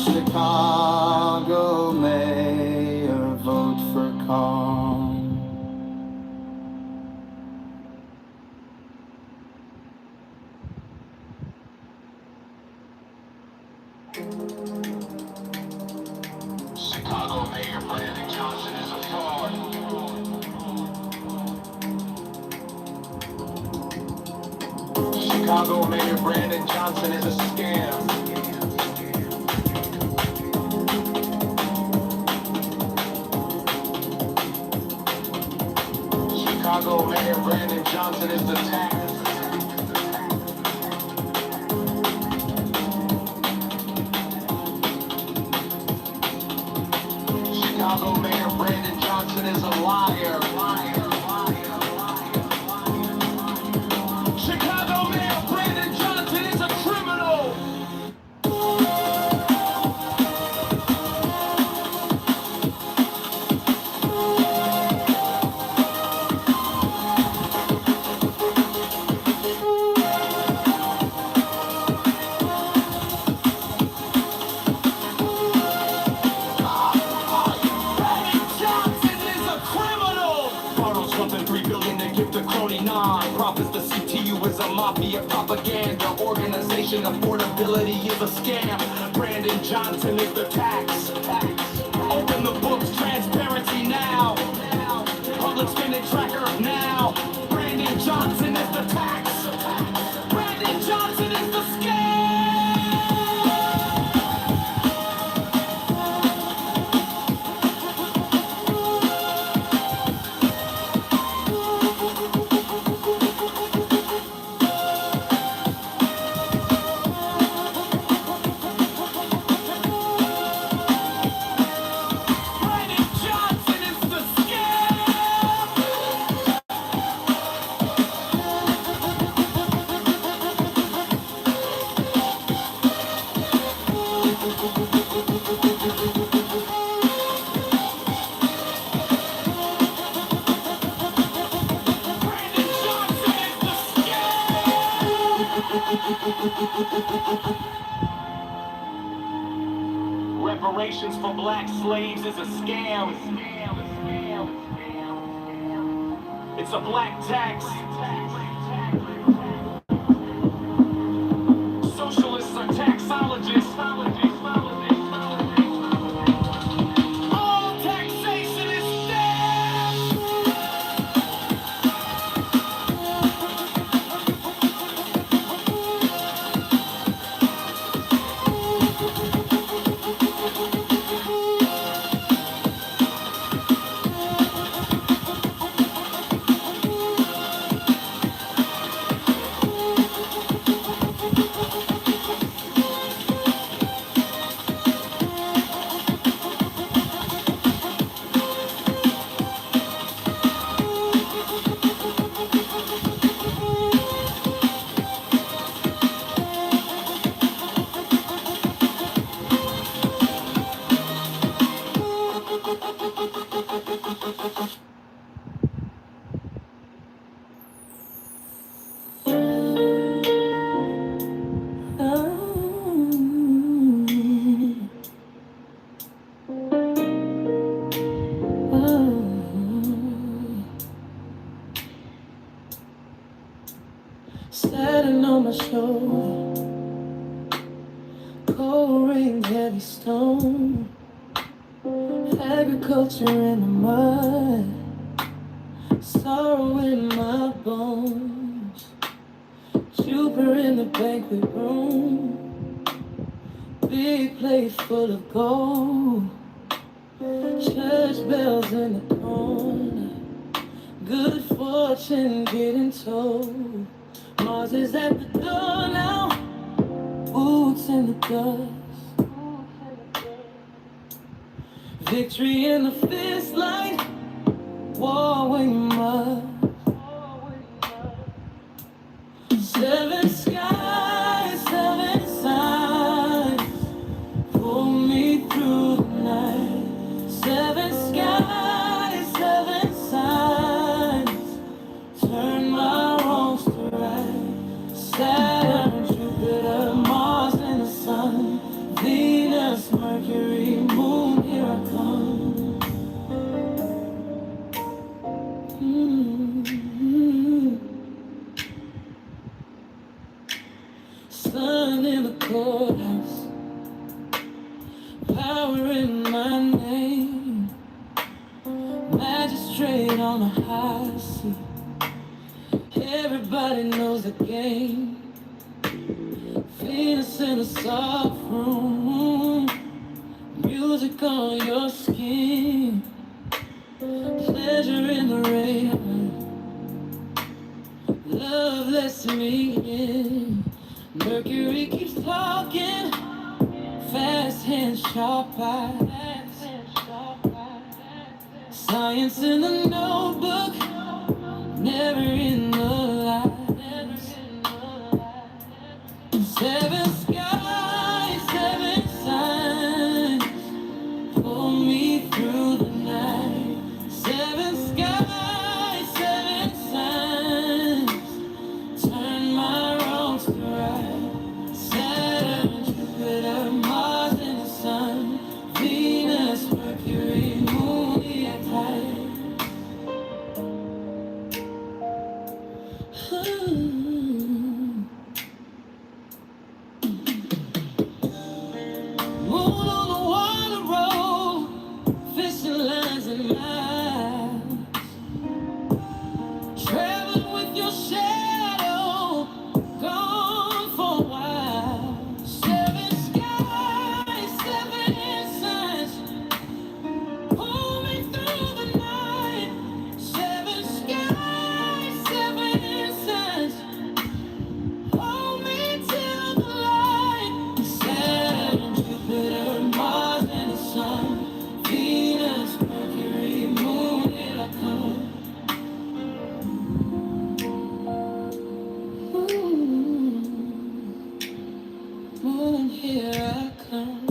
Chicago Mayor, vote for Con. Chicago Mayor Brandon Johnson is a fraud. Chicago Mayor Brandon Johnson is a scam. Chicago Mayor Brandon Johnson is the tax. Chicago Mayor Brandon Johnson is a liar. Chicago Mayor Brandon Johnson is a criminal. a crony non-profits. The CTU is a mafia propaganda organization. Affordability is a scam. Brandon Johnson is the tax. Open the books, transparency now. Public spending tracker now. Brandon Johnson is the tax. Brandon Johnson is the scam. Brandon Johnson is the scam. Brandon Johnson is the scam. Reparations for black slaves is a scam. It's a black tax. Socialists are taxologists. All taxation is theft. Standing on my shoulder, cold rain, heavy stone, agriculture in the mud, sorrow in my bones, Jupiter in the banquet room, big plate full of gold, church bells in the corner, good fortune getting told. Mars is at the door now, boots in the dust, victory in the fist line, war wing mud, seven skies, seven signs, pull me through the night, seven skies, seven signs, turn my wrongs to right. Saturn, Jupiter, Mars, and the Sun, Venus, Mercury, Moon, here I come. Sun in the courthouse, power in my name, magistrate on the high seat. Everybody knows the game. Venus in a soft room, music on your skin, pleasure in the rain, love lets me in. Mercury keeps talking, fast hands, sharp eyes, science in the notebook, never in the lies. Seven skies, seven signs, pull me through the night. Seven skies, seven signs, turn my wrongs to right. Saturn, Jupiter, Mars, and the Sun, Venus, Mercury, Moon, the tight. Moon on the water roll, fishing lines and miles. Traveling with your shadow, gone for a while. Seven skies, seven signs, pull me through the night. Seven skies, seven signs, hold me till the light. Saturn, Jupiter, Mars, and the Sun, Venus, Mercury, Moon, here I come. Moon, here I come.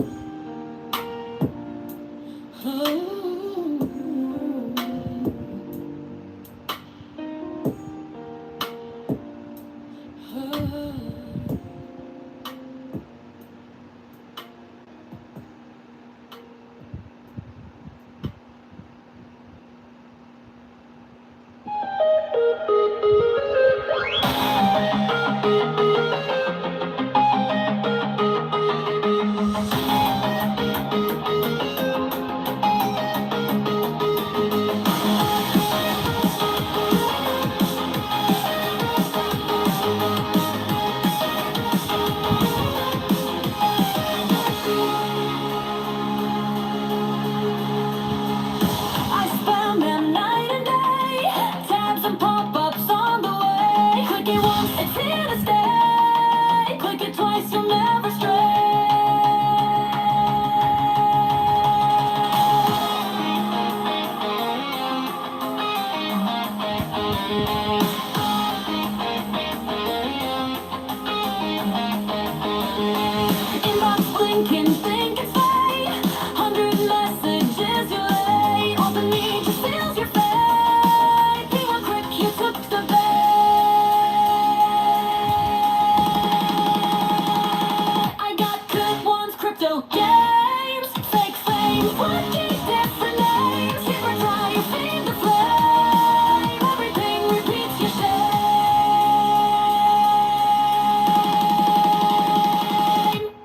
I spam them night and day, tabs and pop-ups on the way. Click it once, it's here to stay. Click it twice, you'll never Inbox blinking, think it's fate. 100 messages you late. All the need just seals your fate. Be more quick, you took the bait. I got good ones, crypto games, fake fame, working different names. Super try, you feed the flame. Everything repeats your shame.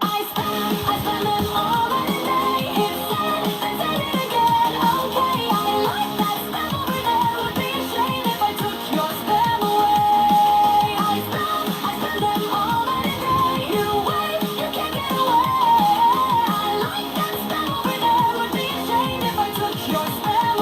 I spend them all in a day. Hit send, then send it again. Okay, I like that spam over there. Would be a shame if I took your spam away. I spend them all in a day. You wait, you can't get away. I like that spam over there. Would be a shame if I took your spam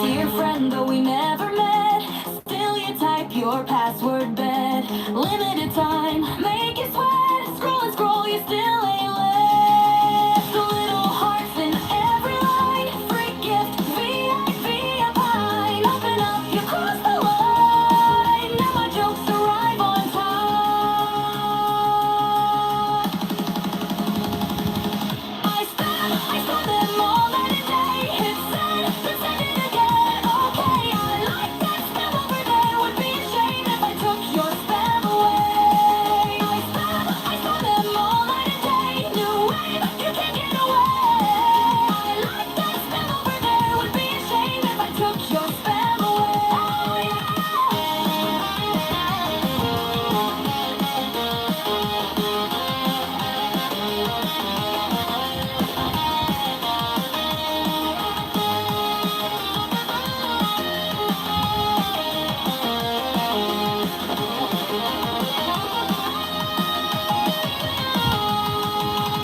Dear friend, though we never met, still you type your password bed. Limited time, make you sweat. Scroll and scroll, you still ain't left. The little hearts in every line. Free gift, VIP, a pine. Open up, you cross the line. Now my jokes arrive on time. I spend them all in a day. Hit send, then send it again. Okay, I like that spam over there. Would be a shame if I took your spam away. I spend them all in a day. New wave, you can't get away. I like that spam over there. Would be a shame if I took your spam away.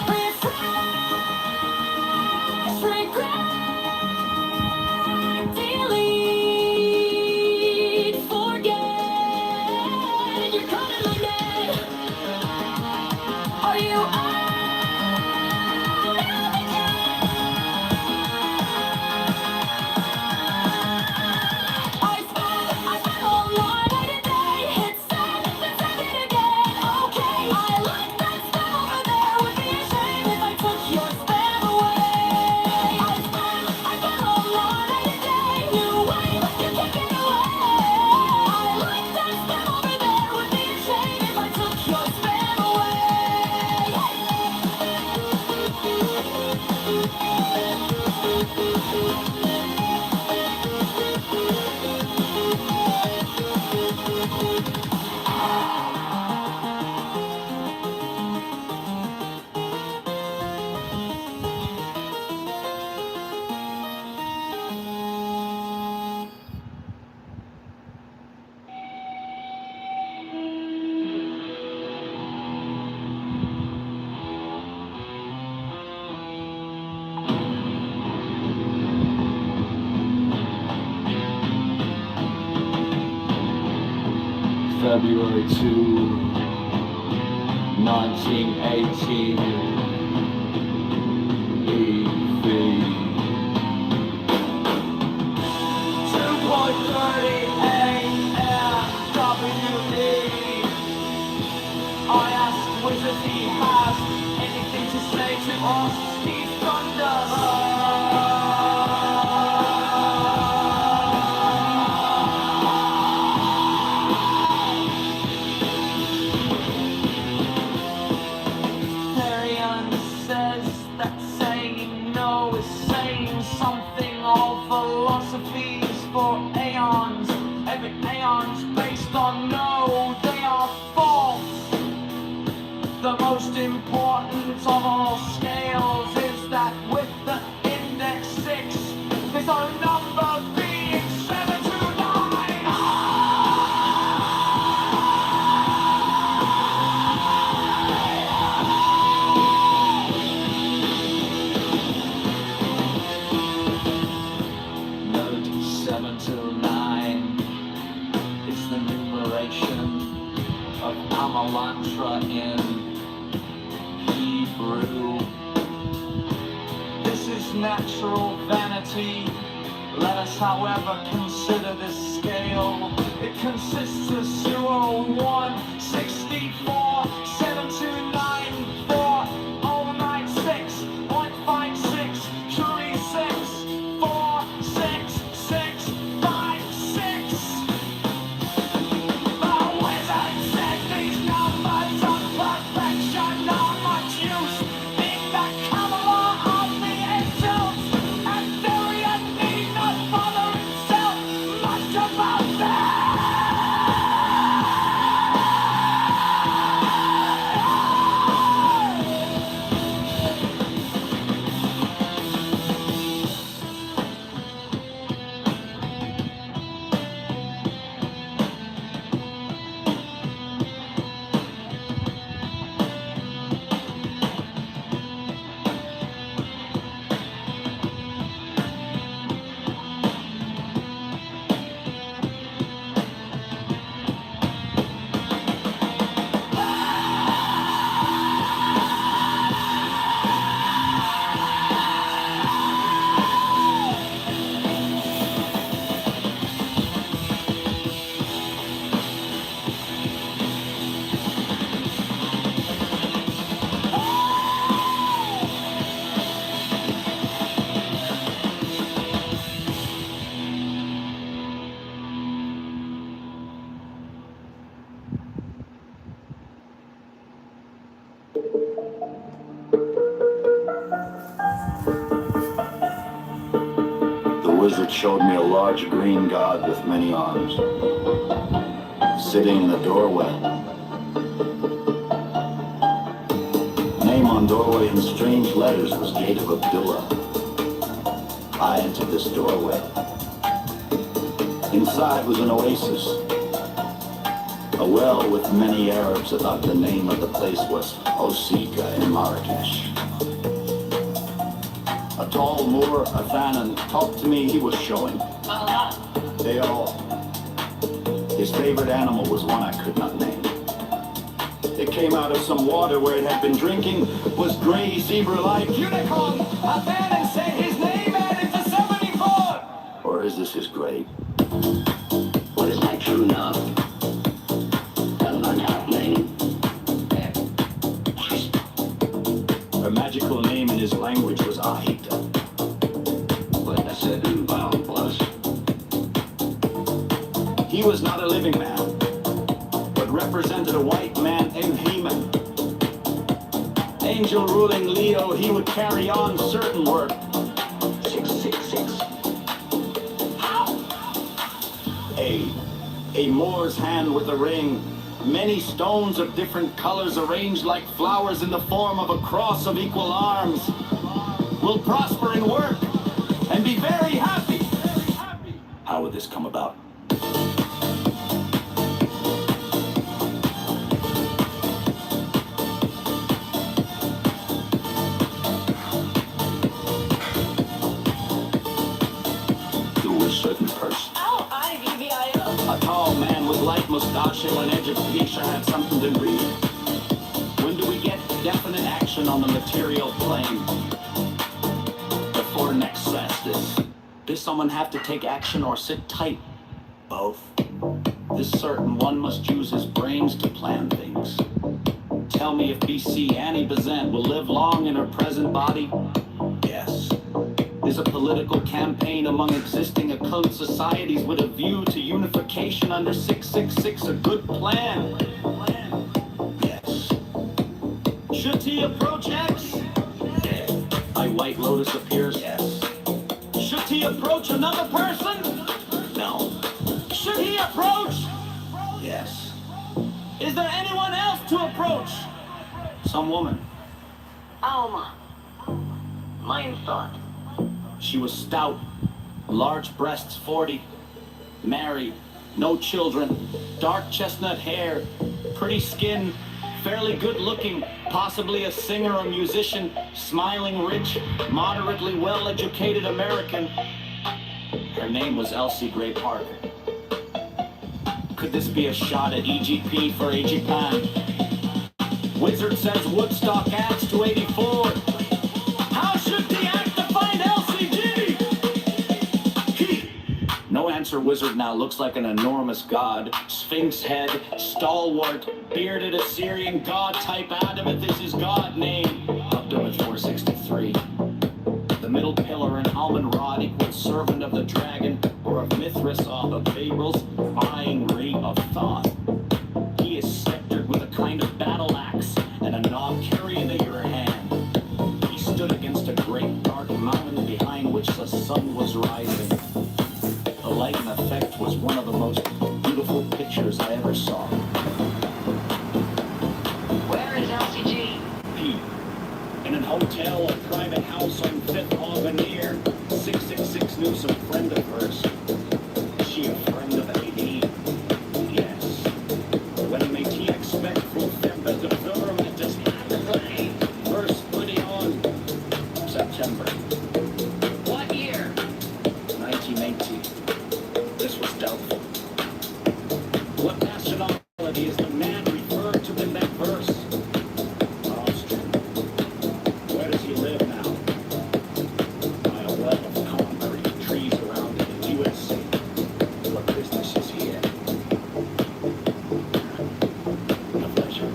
Refresh, regret, delete, forget. And you're coming like that. Are you out of it yet? I spend all night and a day. Hit send, then send it again. Okay, I like that spam over there. Would be a shame if I took your spam February 2, 1980. EV. 2:30 a.m. WE. I asked Wizard if he has anything to say to us. He thunders. Libertarian says that saying no is saying something. All philosophies for aeons, every aeon's based on no, they are false. The most important of all scales is that with the index 6, there's no number being 7 to 9. Note 7 to 9 is the numeration of Amalantra in Hebrew. This is natural vanity. Let us, however, consider this scale. It consists of 0, 1, 64, 7, 2, 9, 4, 0, 9, 6, 0.56, 36, 4, 6, 6, 5, 6. The wizard said these numbers of perfection are much use in the Kabbalah of the angels, and Darian need not bother himself much about that. The wizard showed me a large green god with many arms, sitting in the doorway. Name on doorway in strange letters was Gate of Abdullah. I entered this doorway. Inside was an oasis, a well with many Arabs. About the name of the place was Osika in Marrakesh. A tall Moor, Athanan, talked to me. He was showing. They all. His favorite animal was one I could not name. It came out of some water where it had been drinking, was gray, zebra-like. Unicorn, Athanan said his name added to 74. Or is this his grave? What is my true name? An unhappy name. Her magical name in his language was Ahita. With a certain vowel plus. He was not a living man, but represented a white man in Haman. Angel ruling Leo, he would carry on certain work. 666. A Moor's hand with a ring. Many stones of different colors arranged like flowers in the form of a cross of equal arms. Will prosper in work and be very happy. How would this come about? Through a certain person. Oh, IVVIO. A tall man with light mustache martial and education had something to read. When do we get definite action on the material plane? Before next solstice. Does someone have to take action or sit tight? Both. This certain one must use his brains to plan things. Tell me if BC Annie Besant will live long in her present body? Yes. Is a political campaign among existing occult societies with a view to unification under 666 a good plan? Yes. Should he approach X? Yes. A White Lotus appears? Yes. Should he approach another person? No. Should he approach? Yes. Is there anyone else to approach? Some woman. Alma. Mein thought. She was stout, large breasts, 40, married, no children, dark chestnut hair, pretty skin, fairly good looking, possibly a singer or musician, smiling, rich, moderately well-educated American. Her name was Elsie Gray Parker. Could this be a shot at EGP for A.G. Pan? Wizard says Woodstock adds to 84. How should the act to find LCD? No answer. Wizard now looks like an enormous god. Sphinx head, stalwart, bearded Assyrian god type adamant is his god name. Up to 463. The middle pillar and almond rod equals servant of the dragon, or of Mithras of Babel's vying ring of Thoth. He is sceptered with a kind of battle axe and a knob carrying in your hand. He stood against a great dark mountain behind which the sun was rising. The light and effect was one of the most beautiful pictures I ever saw. Where is LCG? He, in an hotel or private house on 5th Avenue, 666 knew some friend of hers. Is she a friend of AD? Yes. When may he expect from them that the government is actively first putting on September? What year? 1918. This was doubtful. What nationality is the man referred to in that verse? Austrian. Where does he live now? By a web of concrete, trees around it in USA. What business is he in? A pleasure.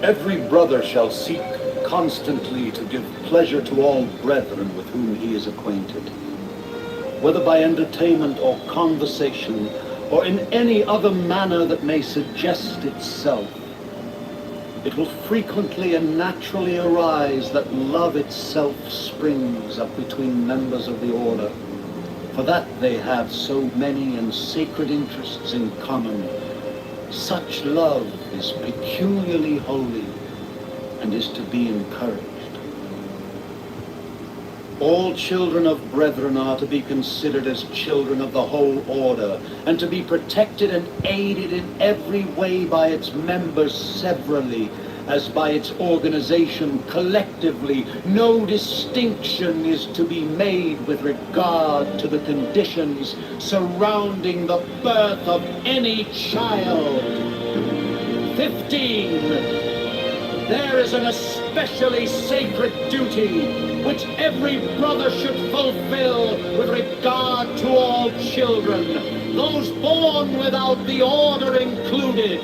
Every brother shall seek constantly to give pleasure to all brethren with whom he is acquainted, whether by entertainment or conversation, or in any other manner that may suggest itself. It will frequently and naturally arise that love itself springs up between members of the order, for that they have so many and sacred interests in common. Such love is peculiarly holy and is to be encouraged. All children of brethren are to be considered as children of the whole order, and to be protected and aided in every way by its members severally, as by its organization collectively. No distinction is to be made with regard to the conditions surrounding the birth of any child. 15. There is an especially sacred duty which every brother should fulfill with regard to all children, those born without the order included.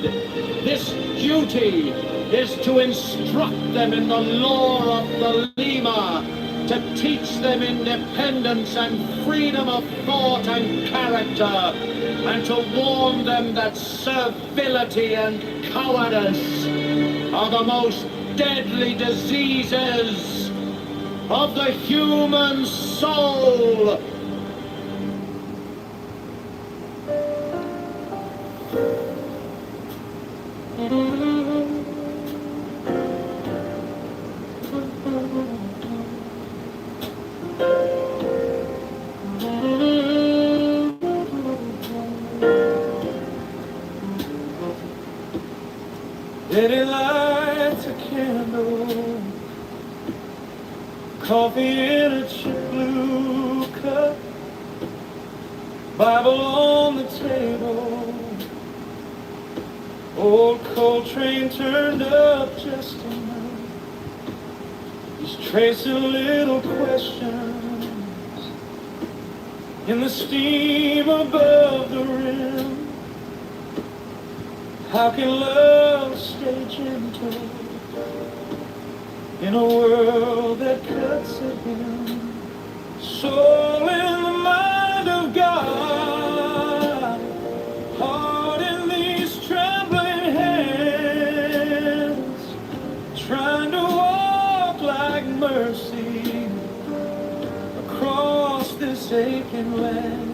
This duty is to instruct them in the lore of the Lima, to teach them independence and freedom of thought and character, and to warn them that servility and cowardice are the most deadly diseases of the human soul. Coffee in a chip blue cup, Bible on the table, old Coltrane turned up just enough. He's tracing little questions in the steam above the rim. How can love stay gentle in a world that cuts at him? Soul in the mind of God, heart in these trembling hands, trying to walk like mercy across this aching land.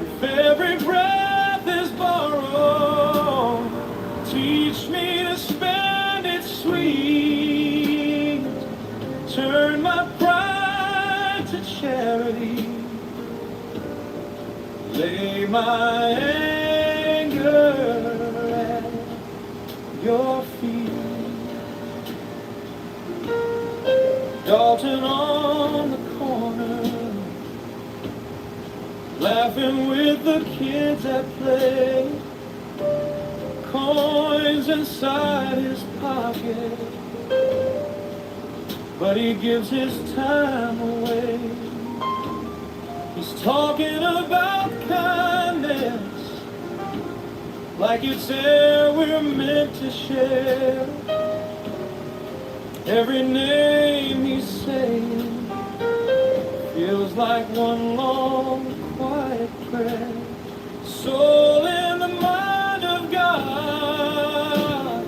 If every breath is borrowed, teach me to spend it sweet. Turn my pride to charity, lay my anger at your feet. Dalton on the corner, laughing with the kids at play, coins inside his pocket, but he gives his time away. He's talking about kindness like it's air we're meant to share. Every name he's saying feels like one long quiet prayer. Soul in the mind of God,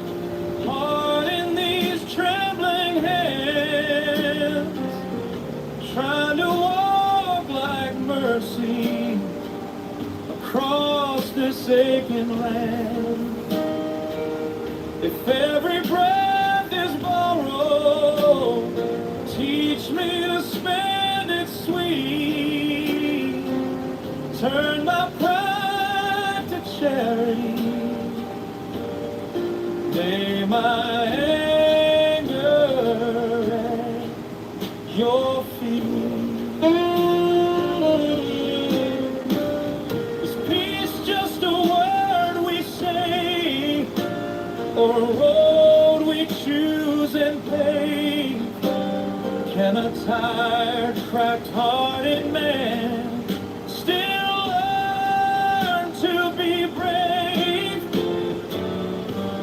heart in these trembling hands, trying to walk like mercy across this aching land. If every breath is borrowed, teach me to spend it sweet. Turn my pride to charity, lay my anger at your feet. Is peace just a word we say, or a road we choose and pave? Can a tired, cracked-hearted man still learn to be brave?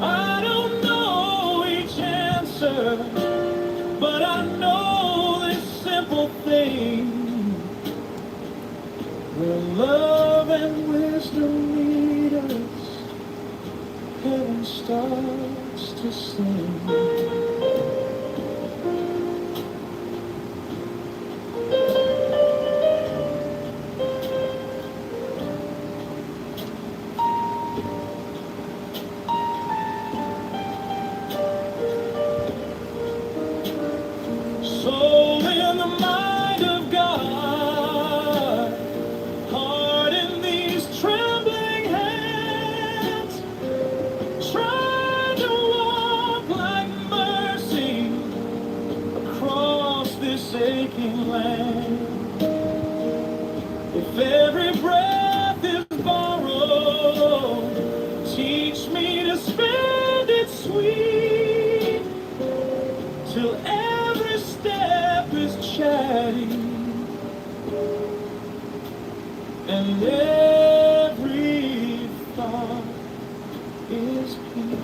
I don't know each answer, but I know this simple thing: where love and wisdom meet us, heaven starts to sing. Soul in the mind of God, heart in these trembling hands, trying to walk like mercy across this aching land. If every breath is borrowed, teach me to spend it sweet, till every step is chatty and every thought is peace.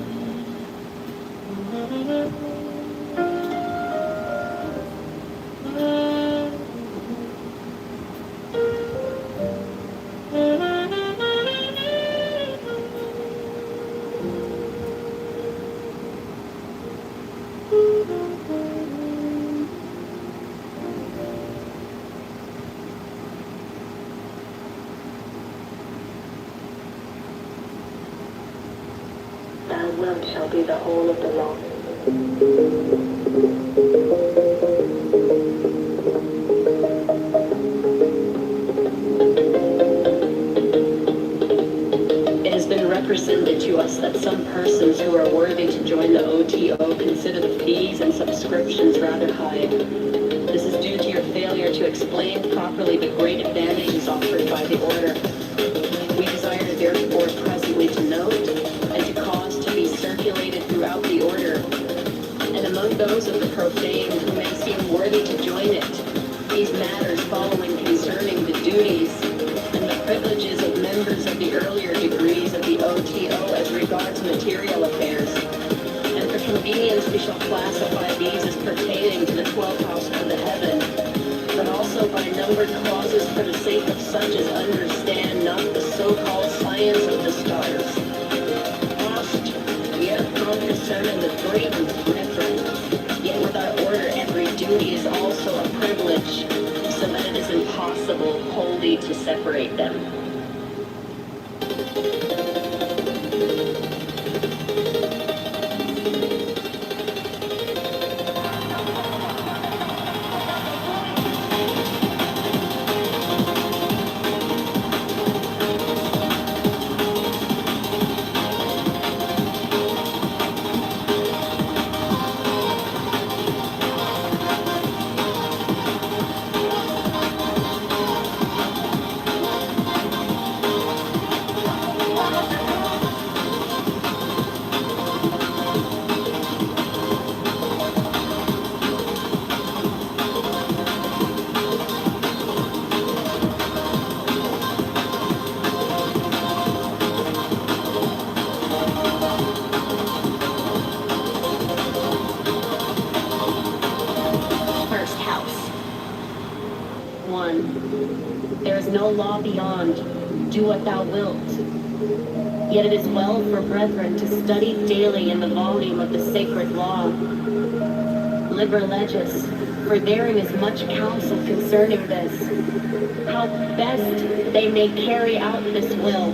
Thy will shall be the whole of the law. It has been represented to us that some persons who are worthy to join the OTO consider the fees and subscriptions descriptions rather high. This is due to your failure to explain properly the great advantages offered by the order. We desire therefore presently to note and to cause to be circulated throughout the order, and among those of the profane who may seem worthy to join it, these matters following concerning the duties and the privileges of members of the earlier degrees of the OTO as regards material affairs. And for convenience we shall classify these as pertaining to the 12th house of the heaven, but also by numbered clauses for the sake of such as understand not the so-called science of the stars. Lost, yet not concerning the great brethren, yet with our order every duty is also a privilege, so that it is impossible wholly to separate them. First house. 1. There is no law beyond. Do what thou wilt. Yet it is well for brethren to study daily in the volume of the sacred law. Liber Legis, for therein is much counsel concerning this, how best they may carry out this will.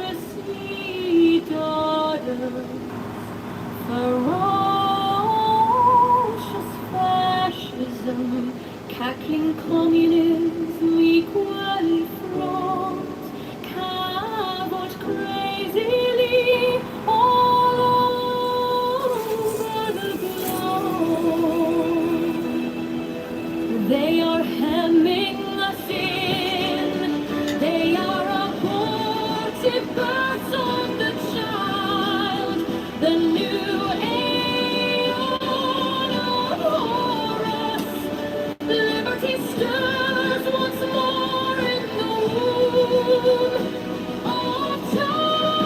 Democracy daughters, ferocious fascism, cackling communism, equal frauds, cavort crazily all over the globe. They are hemming us in, they are abortive births of the child, the new aeon of Horus. Liberty stirs once more in the womb of time.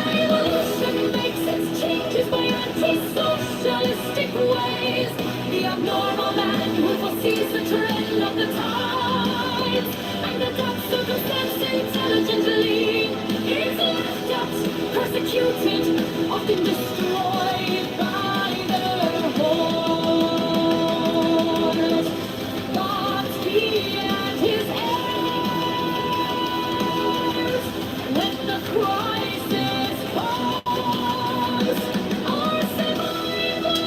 Revolution makes its changes by anti-socialistic ways. The abnormal man who foresees the trend of the times and adapts circumstance intelligently is left out, persecuted, often destroyed by their hordes. But he and his heirs, when the crisis comes, are survivors.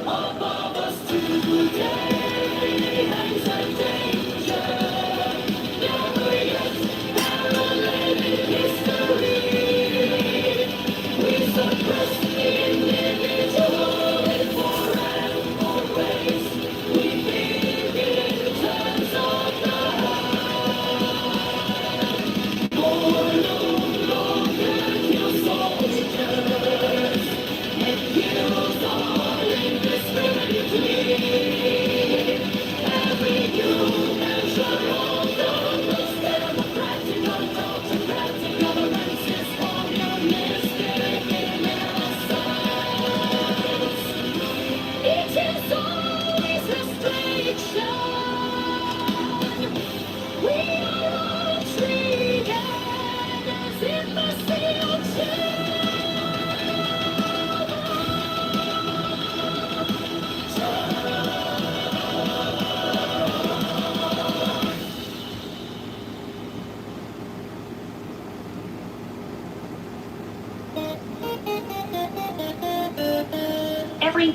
Above us today hangs a danger, never yet paralleled in history. We suppress the individual in forever ways. We think in terms of the more no longer kill soldiers and kills all indiscriminately.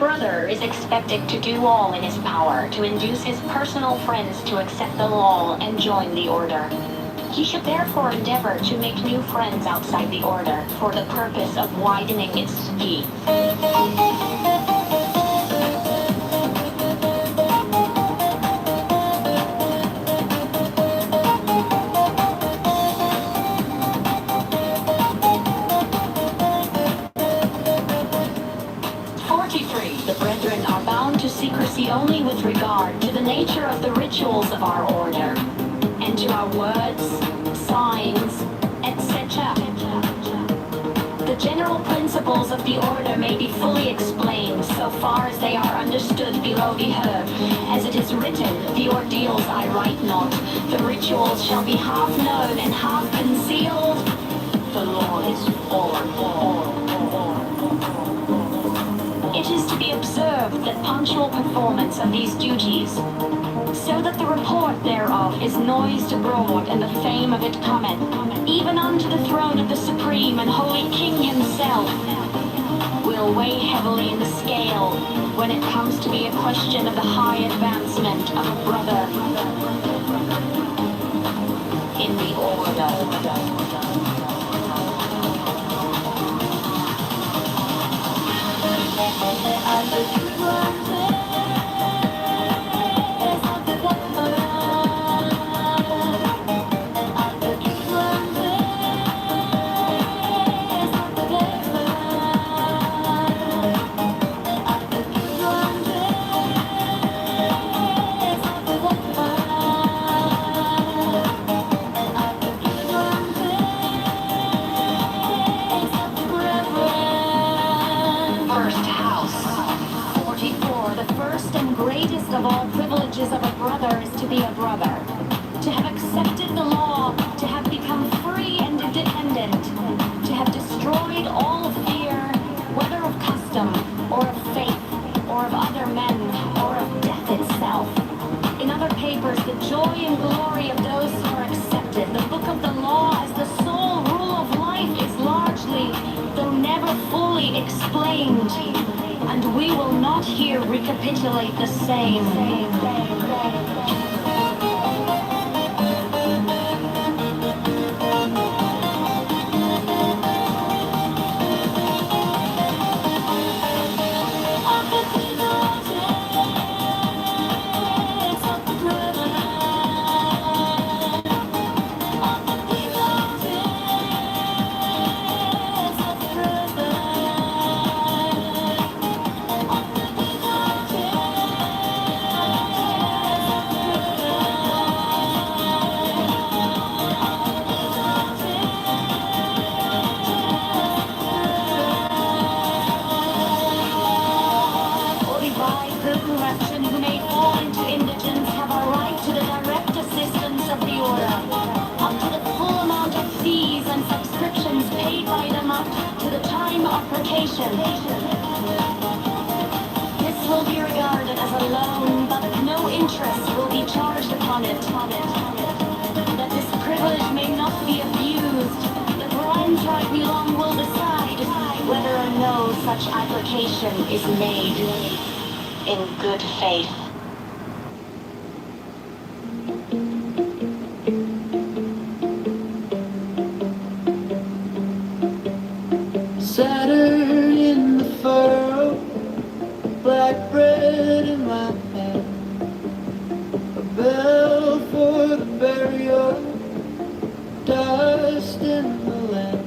brother is expected to do all in his power to induce his personal friends to accept the law and join the order. He should therefore endeavor to make new friends outside the order for the purpose of widening its ski. 43. The brethren are bound to secrecy only with regard to the nature of the rituals of our order, and to our words, signs, etc. The general principles of the order may be fully explained so far as they are understood below the herb. As it is written, the ordeals I write not, the rituals shall be half known and half concealed. The law is It is to be observed that punctual performance of these duties, so that the report thereof is noised abroad and the fame of it cometh, even unto the throne of the Supreme and Holy King himself, will weigh heavily in the scale when it comes to be a question of the high advancement of a brother in the order. Of all privileges of a brother is to be a brother, to have accepted the law, to have become free and independent, to have destroyed all fear, whether of custom, or of faith, or of other men, or of death itself. In other papers, the joy and glory of those who are accepted, the book of the law as the sole rule of life is largely, though never fully, explained. And we will not here recapitulate the same. This will be regarded as a loan, but no interest will be charged upon it. That this privilege may not be abused, the Grand Tribunal will decide whether or no such application is made in good faith. Saturn in the furrow, black bread in my hand, a bell for the burial, dust in the land.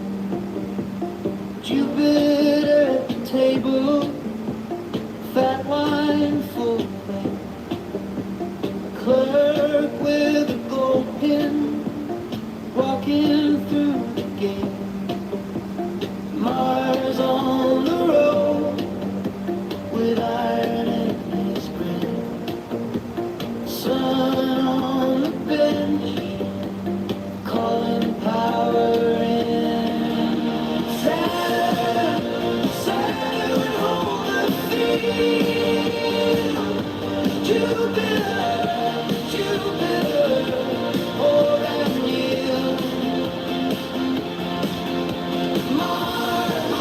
Jupiter at the table, fat wine full plate, clerk with a gold pin, walking through the gate. Mars on the road with iron in his grin. Sun on the bench calling power in. Saturn on the field. Jupiter, pour and yield. Mars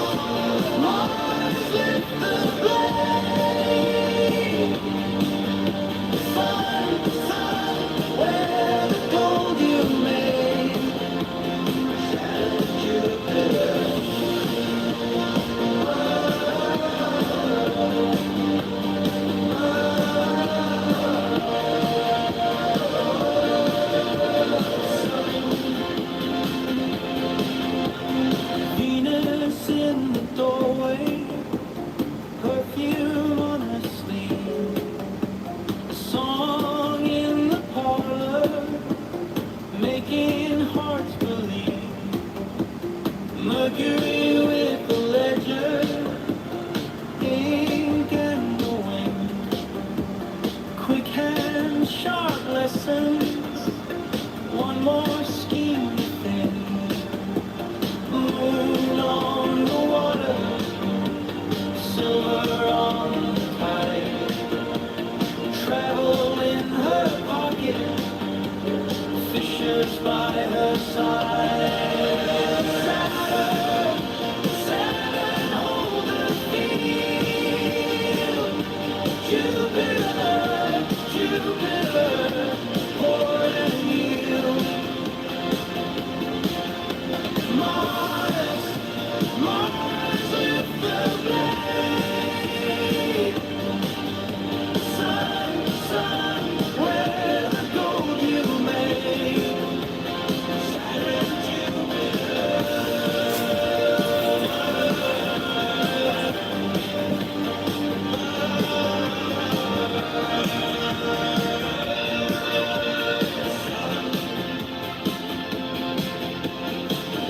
with the blade. sharp lessons, one more scheme within. Moon on the water, silver on the tide. Travel in her pocket, fishers by her side. Saturn, hold the field. Jupiter, Jupiter, port and yield. Mars, Mars with the blade. Sun, sun, where the gold you made. Saturn,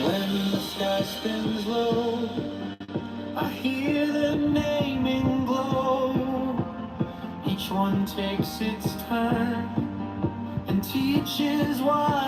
when the sky spins low, I hear the naming glow. Each one takes its turn and teaches why